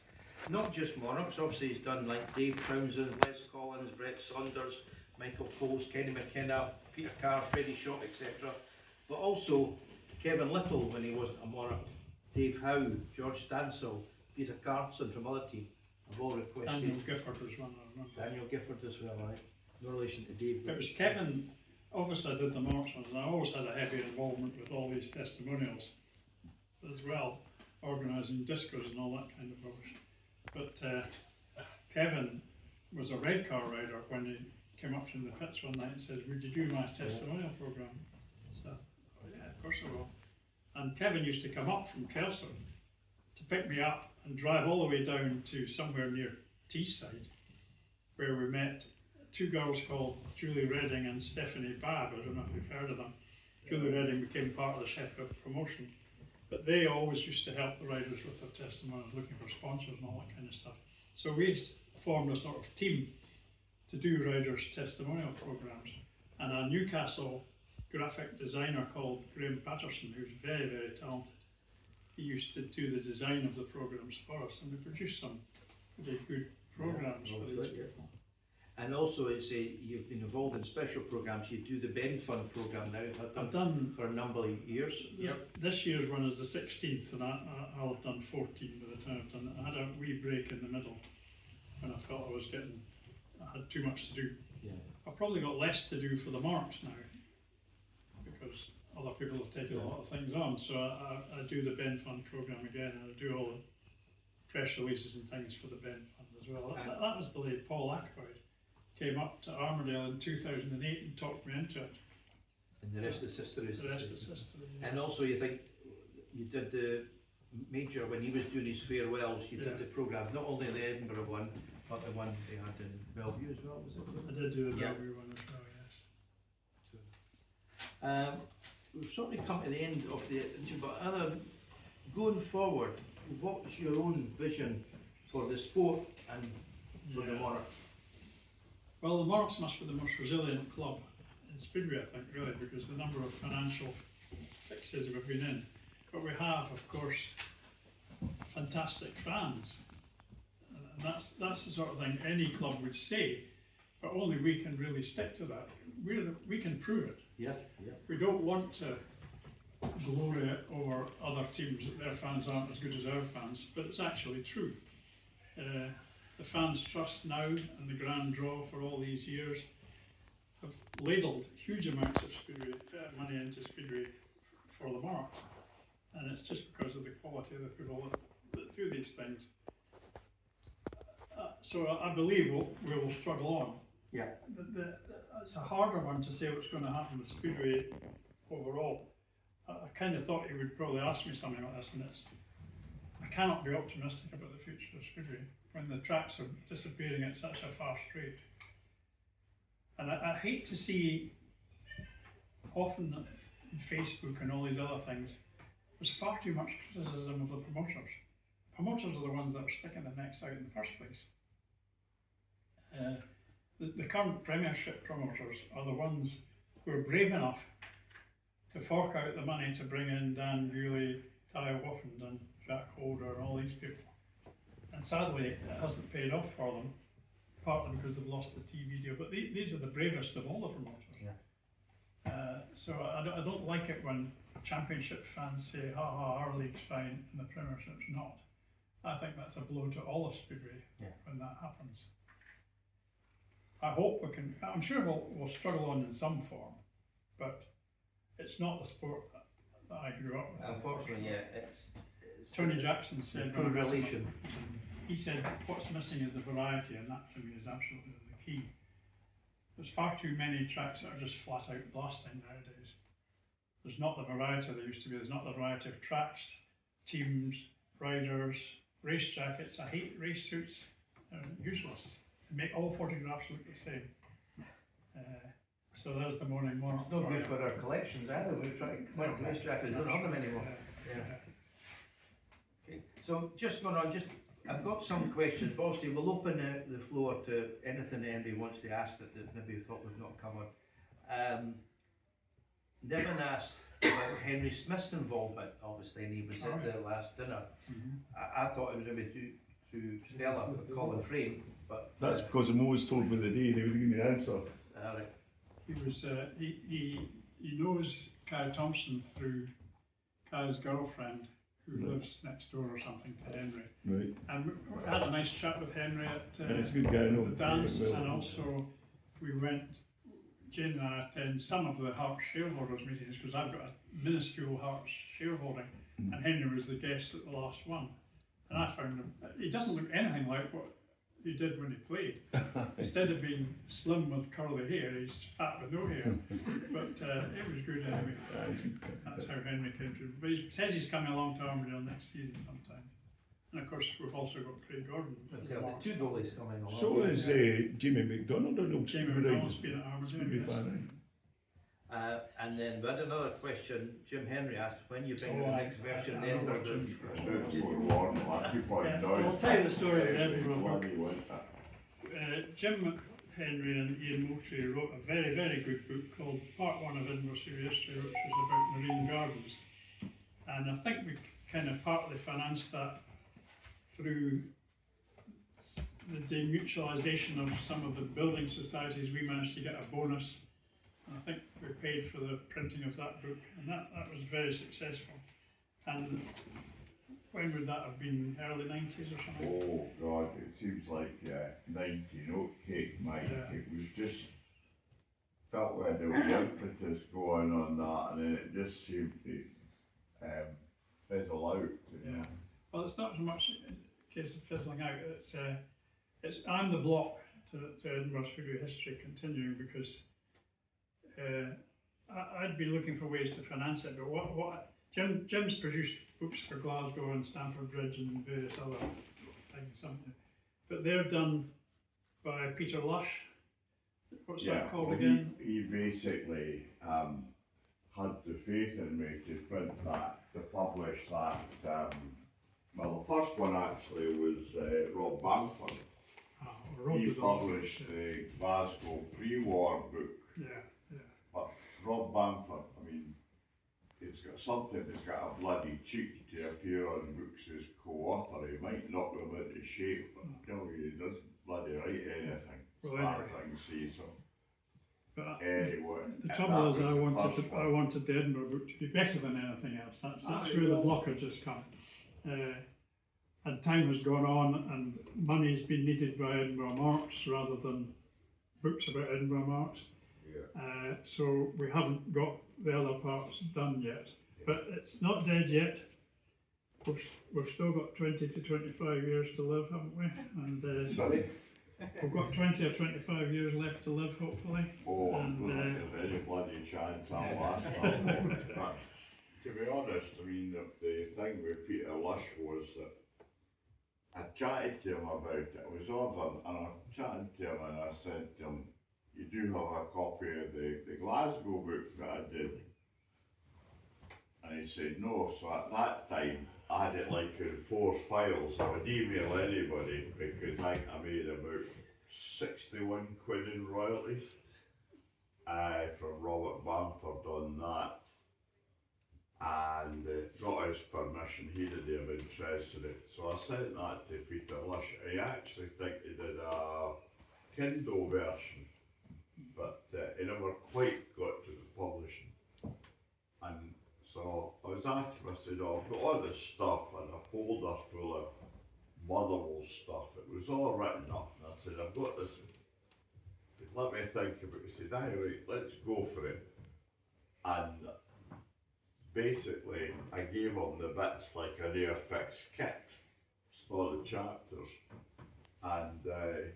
Not just Monarchs, obviously he's done like Dave Townsend, Les Collins, Brett Saunders, Michael Coles, Kenny McKenna, Peter Carr, Freddie Shott, etc. But also Kevin Little when he wasn't a Monarch, Dave Howe, George Stansell, Peter Carlson from other team have all requested. Daniel Gifford was one, I remember. Daniel Gifford as well, right? No relation to Dave. It was Kevin, obviously I did the Monarchs ones, and I always had a heavy involvement with all these testimonials as well, organising discos and all that kind of rubbish. But Kevin was a red car rider when he came up from the pits one night and said, "Would you do my testimonial programme?" So, oh yeah, of course I will. And Kevin used to come up from Kelso to pick me up and drive all the way down to somewhere near Teesside, where we met two girls called Julie Redding and Stephanie Babb. I don't know if you've heard of them. Julie Redding became part of the Sheffield promotion. But they always used to help the riders with their testimonials, looking for sponsors and all that kind of stuff. So we formed a sort of team to do riders' testimonial programmes. And a Newcastle graphic designer called Graham Patterson, who's very, very talented, he used to do the design of the programmes for us, and we produced some pretty good programmes for these people. And also, you've been involved in special programmes. You do the Ben Fund programme now. I've done for a number of years. This year's one is the 16th, and I'll have done 14 by the time I've done it. I had a wee break in the middle when I felt I had too much to do. Yeah. I've probably got less to do for the Marks now because other people have taken a lot of things on. So I do the Ben Fund programme again, and I do all the press releases and things for the Ben Fund as well. That was believed Paul Ackroyd came up to Armadale in 2008 and talked me into it. And the rest is history. The rest is history. Yeah. And also, you think you did the Major when he was doing his farewells. You did the programme, not only the Edinburgh one, but the one they had in Bellevue as well. Was it? I did do the Bellevue one as well. Yes. We've sort of come to the end of the interview, but going forward, what's your own vision for the sport and for the Monarch? Well, the Monarchs must be the most resilient club in Speedway, I think, really, because the number of financial fixes we've been in. But we have, of course, fantastic fans. And that's the sort of thing any club would say, but only we can really stick to that. We can prove it. Yeah. We don't want to glory over other teams that their fans aren't as good as our fans, but it's actually true. The fans' trust now and the grand draw for all these years have ladled huge amounts of Speedway money into Speedway for the Marks, and it's just because of the quality of the people that do these things. So I believe we will struggle on. Yeah. It's a harder one to say what's going to happen with Speedway overall. I kind of thought he would probably ask me something like this, and I cannot be optimistic about the future of Speedway when the tracks are disappearing at such a fast rate. And I hate to see, often in Facebook and all these other things, there's far too much criticism of the promoters. Promoters are the ones that are sticking their necks out in the first place. The current Premiership promoters are the ones who are brave enough to fork out the money to bring in Dan Bewley, Ty Woffenden, Jack Holder, and all these people. And sadly, it hasn't paid off for them, partly because they've lost the TV deal. But these are the bravest of all the promoters. Yeah. So I don't like it when Championship fans say, "Ha ha, our league's fine," and the Premiership's not. I think that's a blow to all of Speedway Yeah. when that happens. I hope we can, I'm sure we'll struggle on in some form, but it's not the sport that I grew up with. Unfortunately, yeah, it's Tony Jackson said, poor relation. he said, what's missing is the variety, and that to me is absolutely the key. There's far too many tracks that are just flat out blasting nowadays. There's not the variety there used to be. There's not the variety of tracks, teams, riders, race jackets. I hate race suits. They're useless. They make all photographs look the same. So there's the morning mark. It's not good for our collections either. We're trying to collect race jackets, don't have them anymore. Okay, so just going on, I've got some questions. Obviously, we'll open the floor to anything anybody wants to ask that maybe we thought we've not covered. Devon asked about Henry Smith's involvement, obviously, and he was at the last dinner. I thought it was maybe to Stella with Colin Frame, but That's because I'm always told me the day they would give me the answer. right. He was he knows Kai Thompson through Kai's girlfriend, who lives next door or something to Henry. Right. And we had a nice chat with Henry at Yeah, he's a good guy, I know. the dance, Well. and also we went. Jane and I attend some of the Hearts shareholders meetings because I've got a minuscule Hearts shareholding, and Henry was the guest at the last one. And I found him, he doesn't look anything like what he did when he played. Instead of being slim with curly hair, he's fat with no hair. But it was good anyway. That's how Henry came to. But he says he's coming along to Armadale next season sometime. And of course, we've also got Craig Gordon. The two goalies coming along. So is Jamie McDonald or no? Jamie McDonald's been at Armadale. Speedway Yes. fan, And then we had another question. Jim Henry asked when you bring the next version of the I know Edinburgh what Book. Jim's- It's been forewarned, I keep on Yes, down. I'll tell you the story of the Edinburgh book. Bloody winter. Jim Henry and Ian Moultrie wrote a very, very good book called Part 1 of Edinburgh Series History, which was about marine gardens. And I think we kind of partly financed that through the demutualisation of some of the building societies. We managed to get a bonus, and I think we paid for the printing of that book, and that was very successful. And when would that have been? Early 90s or something? Oh God, it seems like 90, no cake, Mike. Yeah. It was just, felt like there was impetus going on that, and then it just seemed to fizzle out. You know? Well, it's not so much a case of fizzling out. It's I'm the block to Edinburgh Speedway history continuing because I'd be looking for ways to finance it. But what Jim's produced books for Glasgow and Stamford Bridge and various other things, something. But they're done by Peter Lush. What's that called well, again? He basically had the faith in me to print that, to publish that. Well, the first one actually was Rob Bamford. He published the Glasgow pre-war book. Yeah. But Rob Bamford, I mean, it's got something that's got a bloody cheek to appear on books as co-author. He might knock them into shape, but I tell you, he doesn't bloody write anything, as far as I can see. So But anyway, the trouble is, I wanted the Edinburgh book to be better than anything else. That's where the blockage has come. And time has gone on, and money's been needed by Edinburgh Marks rather than books about Edinburgh Marks. Yeah. So we haven't got the other parts done yet. But it's not dead yet. We've still got 20 to 25 years to live, haven't we? And Sorry? we've got 20 or 25 years left to live, hopefully. Oh, And, there's any bloody chance I'll last that long. But to be honest, I mean, the thing with Peter Lush was that I chatted to him about it. I was over and I chatted to him and I said to him, you do have a copy of the Glasgow book that I did? And he said no. So at that time, I had it like in 4 files. I would email anybody because I made about 61 quid in royalties from Robert Bamford on that. And got his permission, he didn't have interest in it. So I sent that to Peter Lush. I actually think he did a Kindle version, but he never quite got to the publishing. And so I was asking him, I said, oh, I've got all this stuff and a folder full of Motherwell stuff. It was all written up, and I said, I've got this. He said, let me think about it. He said, aye, right, let's go for it. And basically, I gave him the bits like an Airfix kit, all the chapters, and a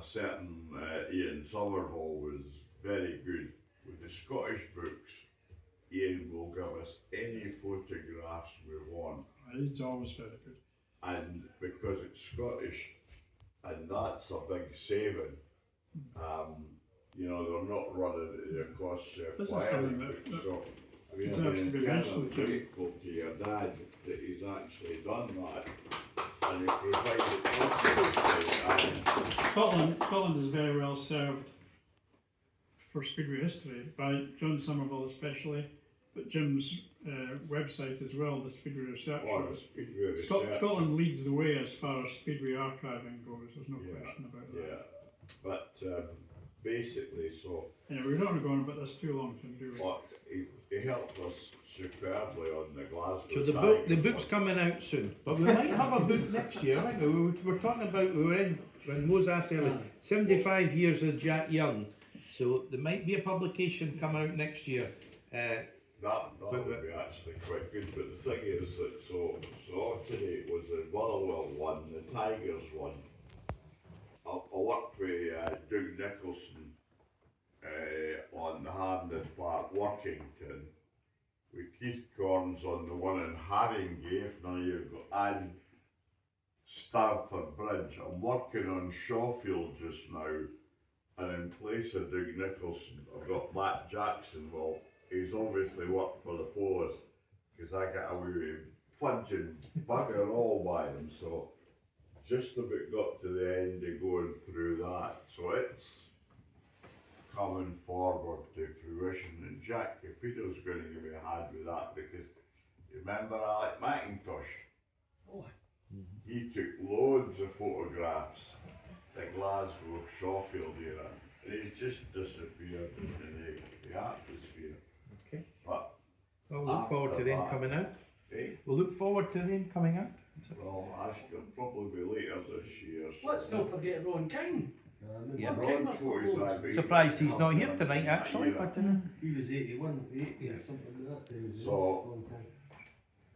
certain Ian Somerville was very good with the Scottish books. Ian will give us any photographs we want. He's always very good. And because it's Scottish, and that's a big saving. You know, they're not running at the cost of This is acquiring something books, that so I mean, deserves to be I'm mentioned, Jim. grateful to your dad that he's actually done that, and he provided confidence. Scotland is very well served for Speedway history by John Somerville especially, but Jim's website as well, the Speedway Research. Scotland leads the way as far as Speedway archiving goes, there's no question about that. Yeah, but basically, so Yeah, we don't want to go on about this too long, Tim, do we? what he helped us superbly on the Glasgow. So the book's coming out soon, but we might have a book next year, right? We were talking about, we were in, when Mose asked earlier, 75 years of Jack Young, so there might be a publication coming out next year. That would be actually quite good, but the thing is that so today was the Motherwell one, the Tigers one. I worked with Doug Nicholson on the Hampden Park, Workington, with Keith Corns on the one in Haringey, if none of you got, and Stamford Bridge. I'm working on Shawfield just now, and in place of Doug Nicholson, I've got Matt Jackson. Well, he's obviously worked for the police, because I got away with fudging bugger all by him, so just about got to the end of going through that. So it's coming forward to fruition, and Jack Peter's going to give me a hand with that, because you remember Alec McIntosh? Oh. He took loads of photographs at Glasgow, Shawfield era, and he's just disappeared in the atmosphere. Okay. But Well, we'll look forward to them that, coming out. eh? We'll look forward to them coming out. Well, I should probably be later this year. So. Let's not forget Ron King. Yeah. Ron's photos I've been- Surprised he's not here tonight, actually, but He was 81, 80 or something like that. He was So- a long time.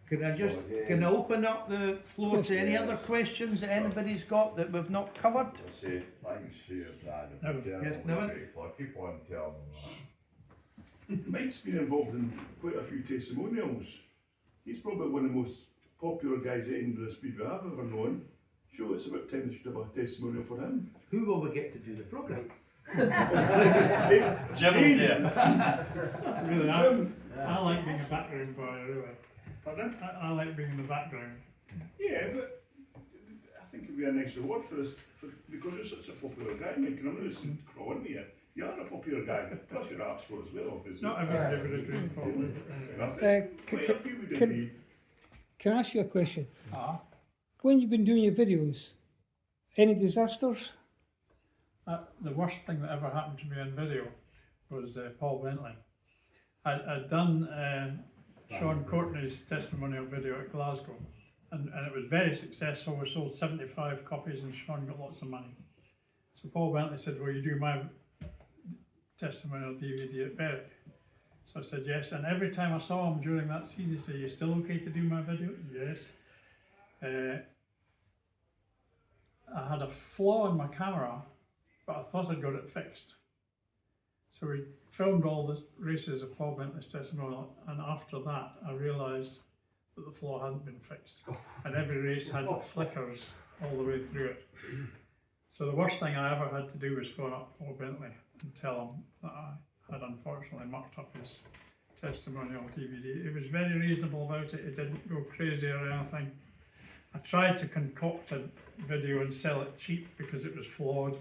can I open up the floor to any other questions that anybody's got that we've not covered? I say thanks to your dad. Yes, Nevin? I keep on telling him that. Mike's been involved in quite a few testimonials. He's probably one of the most popular guys at Edinburgh Speedway I've ever known. Sure, it's about time we should have a testimonial for him. Who will we get to do the programme? Jim Really, I like being a background boy, really. Pardon? I like being in the background. Yeah, but I think it'd be a nice reward for us, because you're such a popular guy, Mike, and I'm not just crawling here. You are a popular guy, plus you're up sport as well, obviously. Not everybody would agree, probably. Quite a few would agree. Can I ask you a question? When you've been doing your videos, any disasters? The worst thing that ever happened to me on video was Paul Bentley. I'd done Sean Courtney's testimonial video at Glasgow, and it was very successful. We sold 75 copies and Sean got lots of money. So Paul Bentley said, will you do my testimonial DVD at Berwick? So I said yes, and every time I saw him during that season, he said, you still okay to do my video? Yes. I had a flaw in my camera, but I thought I'd got it fixed. So we filmed all the races of Paul Bentley's testimonial, and after that I realised that the flaw hadn't been fixed. And every race had flickers all the way through it. So the worst thing I ever had to do was phone up Paul Bentley and tell him that I had unfortunately mucked up his testimonial DVD. He was very reasonable about it, he didn't go crazy or anything. I tried to concoct a video and sell it cheap because it was flawed,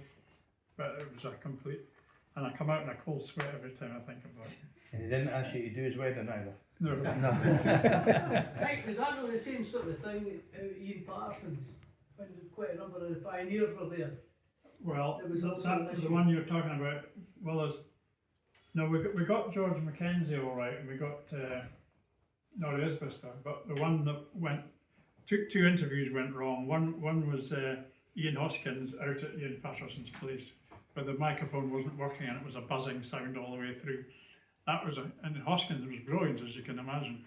but it was a complete, and I come out in a cold sweat every time I think about it. And he didn't ask you to do his wedding either. No. Right, was that really the same sort of thing out at Ian Parsons, when quite a number of the pioneers were there? Well, It was also that an was the issue. one you're talking about. Well, we got George Mackenzie all right, and we got Norrie Isbister, but the one that went two interviews went wrong. One was Ian Hoskins out at Ian Patterson's place, where the microphone wasn't working and it was a buzzing sound all the way through. And Hoskins was brilliant, as you can imagine.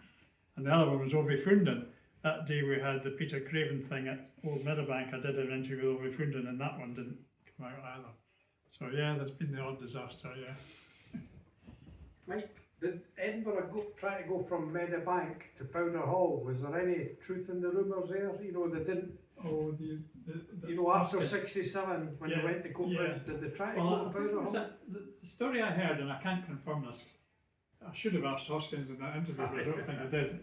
And the other one was Ovi Funden. That day we had the Peter Craven thing at Old Meadowbank. I did an interview with Ovi Funden and that one didn't come out either. So yeah, there's been the odd disaster, yeah. Mike, did Edinburgh try to go from Meadowbank to Powder Hall? Was there any truth in the rumours there? You know, they didn't. Oh, You know, after '67, when they went to Coatbridge, did they try to go to Powder Hall? The story I heard, and I can't confirm this, I should have asked Hoskins in that interview, but I don't think I did.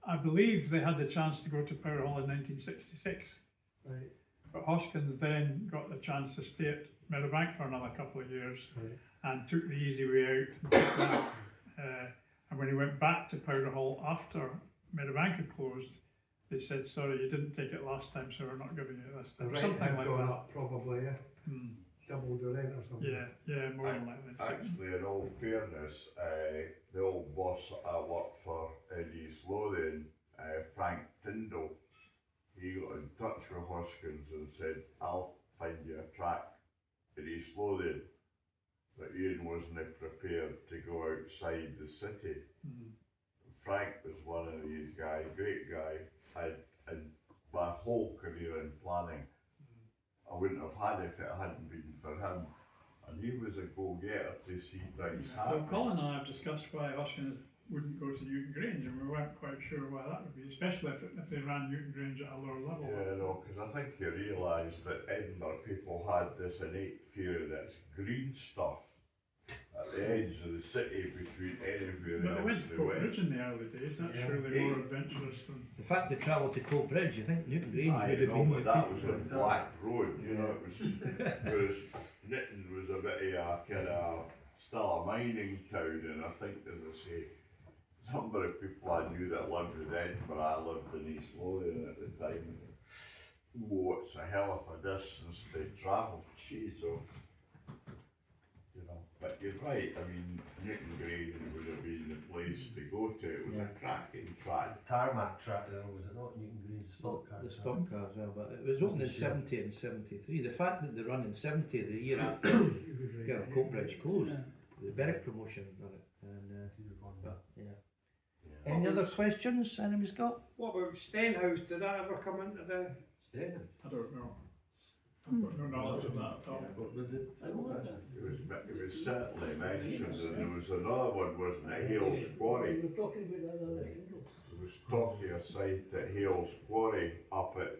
I believe they had the chance to go to Powder Hall in 1966. Right. But Hoskins then got the chance to stay at Meadowbank for another couple of years and took the easy way out and took that. And when he went back to Powder Hall after Meadowbank had closed, they said, sorry, you didn't take it last time, so we're not giving you it this time. Something like that. Up, probably, yeah. Double the rent or something. Yeah, more than likely. Actually, in all fairness, the old boss I worked for in East Lothian, Frank Tyndall, he got in touch with Hoskins and said, I'll find you a track in East Lothian. But Ian wasn't prepared to go outside the city. Frank was one of these guys, great guy, and my whole career in planning, I wouldn't have had if it hadn't been for him. And he was a go-getter to see things happen. Well, Colin and I have discussed why Hoskins wouldn't go to Newton Grange, and we weren't quite sure why that would be, especially if they ran Newton Grange at a lower level. Yeah, no, because I think you realise that Edinburgh people had this innate fear that it's green stuff at the edge of the city between anywhere But they else went to they went. Coatbridge in the early days, that's surely more adventurous than... The fact they travelled to Coatbridge, you think Newton Grange I would have know, been but the that people. was on Black Road, you know, it was, whereas Nitton was a bit of a kind of, still a mining town, and I think, as I say, some of the people I knew that lived in Edinburgh, I lived in East Lothian at the time. Oh, it's a hell of a distance to travel, jeez, oh. You know, but you're right, I mean, Newton Grange would have been the place to go to, it was a cracking track. Tarmac track there, was it not? Newton Grange stock car. The stock car as well, but it was opened in 70 and 73. The fact that they run in 70, the year after Coatbridge closed, the Berwick promotion on it. And, but, yeah. Any other questions anybody's got? What about Stenhouse? Did that ever come into the... Stenhouse? I don't know. I've got no knowledge of that at all. It was certainly mentioned, and there was another one, wasn't it, Hales Quarry? We were talking about that other Ingles. There was talk of a site at Hales Quarry up at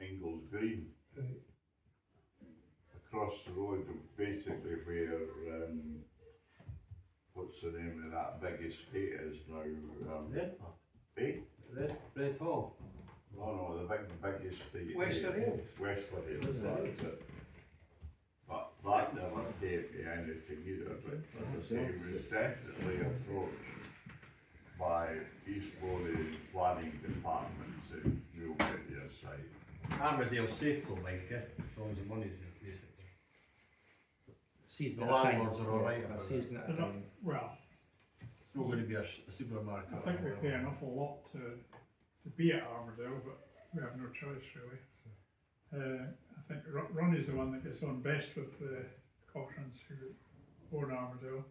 Ingles Green. Across the road, basically where, what's the name of that big estate is now? Red Hall. No, the big estate. Westerhill. Westerhill, that's it. But that never gave me anything either, but as I say, it was definitely approached by East Lothian planning departments and we'll get your site. Armadale's safe though, Mike, as long as the money's there, basically. Season The at a time. landlords are alright Yeah, about season at a time. Well, It's not going to be a supermarket. I think we pay an awful lot to be at Armadale, but we have no choice really. I think Ronnie's the one that gets on best with the Cochrans who own Armadale.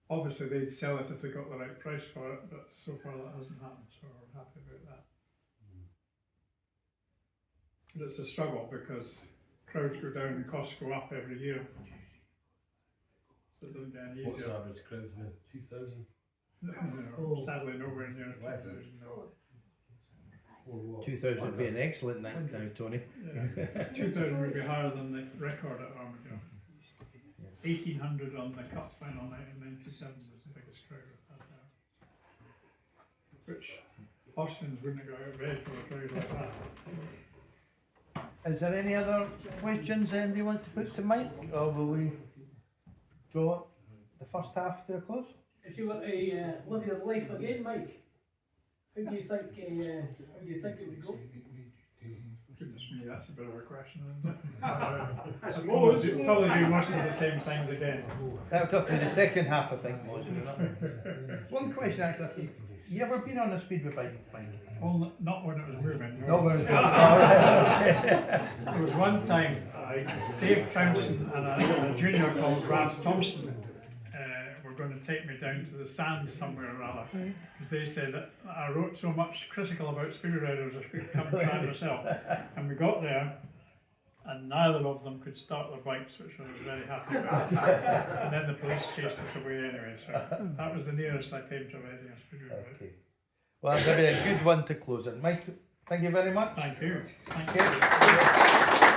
Obviously they'd sell it if they got the right price for it, but so far that hasn't happened, so we're happy about that. But it's a struggle because crowds go down and costs go up every year. So it doesn't get any What's the easier. average crowd now? 2,000? No, sadly nowhere near 2,000, no. 2000 would be an excellent night now, Tony. Yeah. 2,000 would be higher than the record at Armadale. 1,800 on the cup final night in '97 was the biggest crowd we've had there. Which Hoskins wouldn't have got out of bed for a crowd like that. Is there any other questions anybody wants to put to Mike, or will we draw the first half to a close? If you were to live your life again, Mike, how do you think it would go? Goodness me, that's a bit of a question, isn't it? I suppose you'd probably do most of the same things again. That'll talk in the second half, I think, was it not? One question actually, You ever been on a speedway bike, by the way? Well, not when it was moving. no. No, we're alright. There was one time, Dave Trouncin and a junior called Ras Thompson were going to take me down to the sands somewhere or other, because they said that I wrote so much critical about speedway riders, I could come and try it myself. And we got there, and neither of them could start their bikes, which I was very happy about. And then the police chased us away anyway, so that was the nearest I came to riding a speedway bike. Okay. Well, that'd be a good one to close it. Mike, thank you very much. Thank you. Thank you. Okay.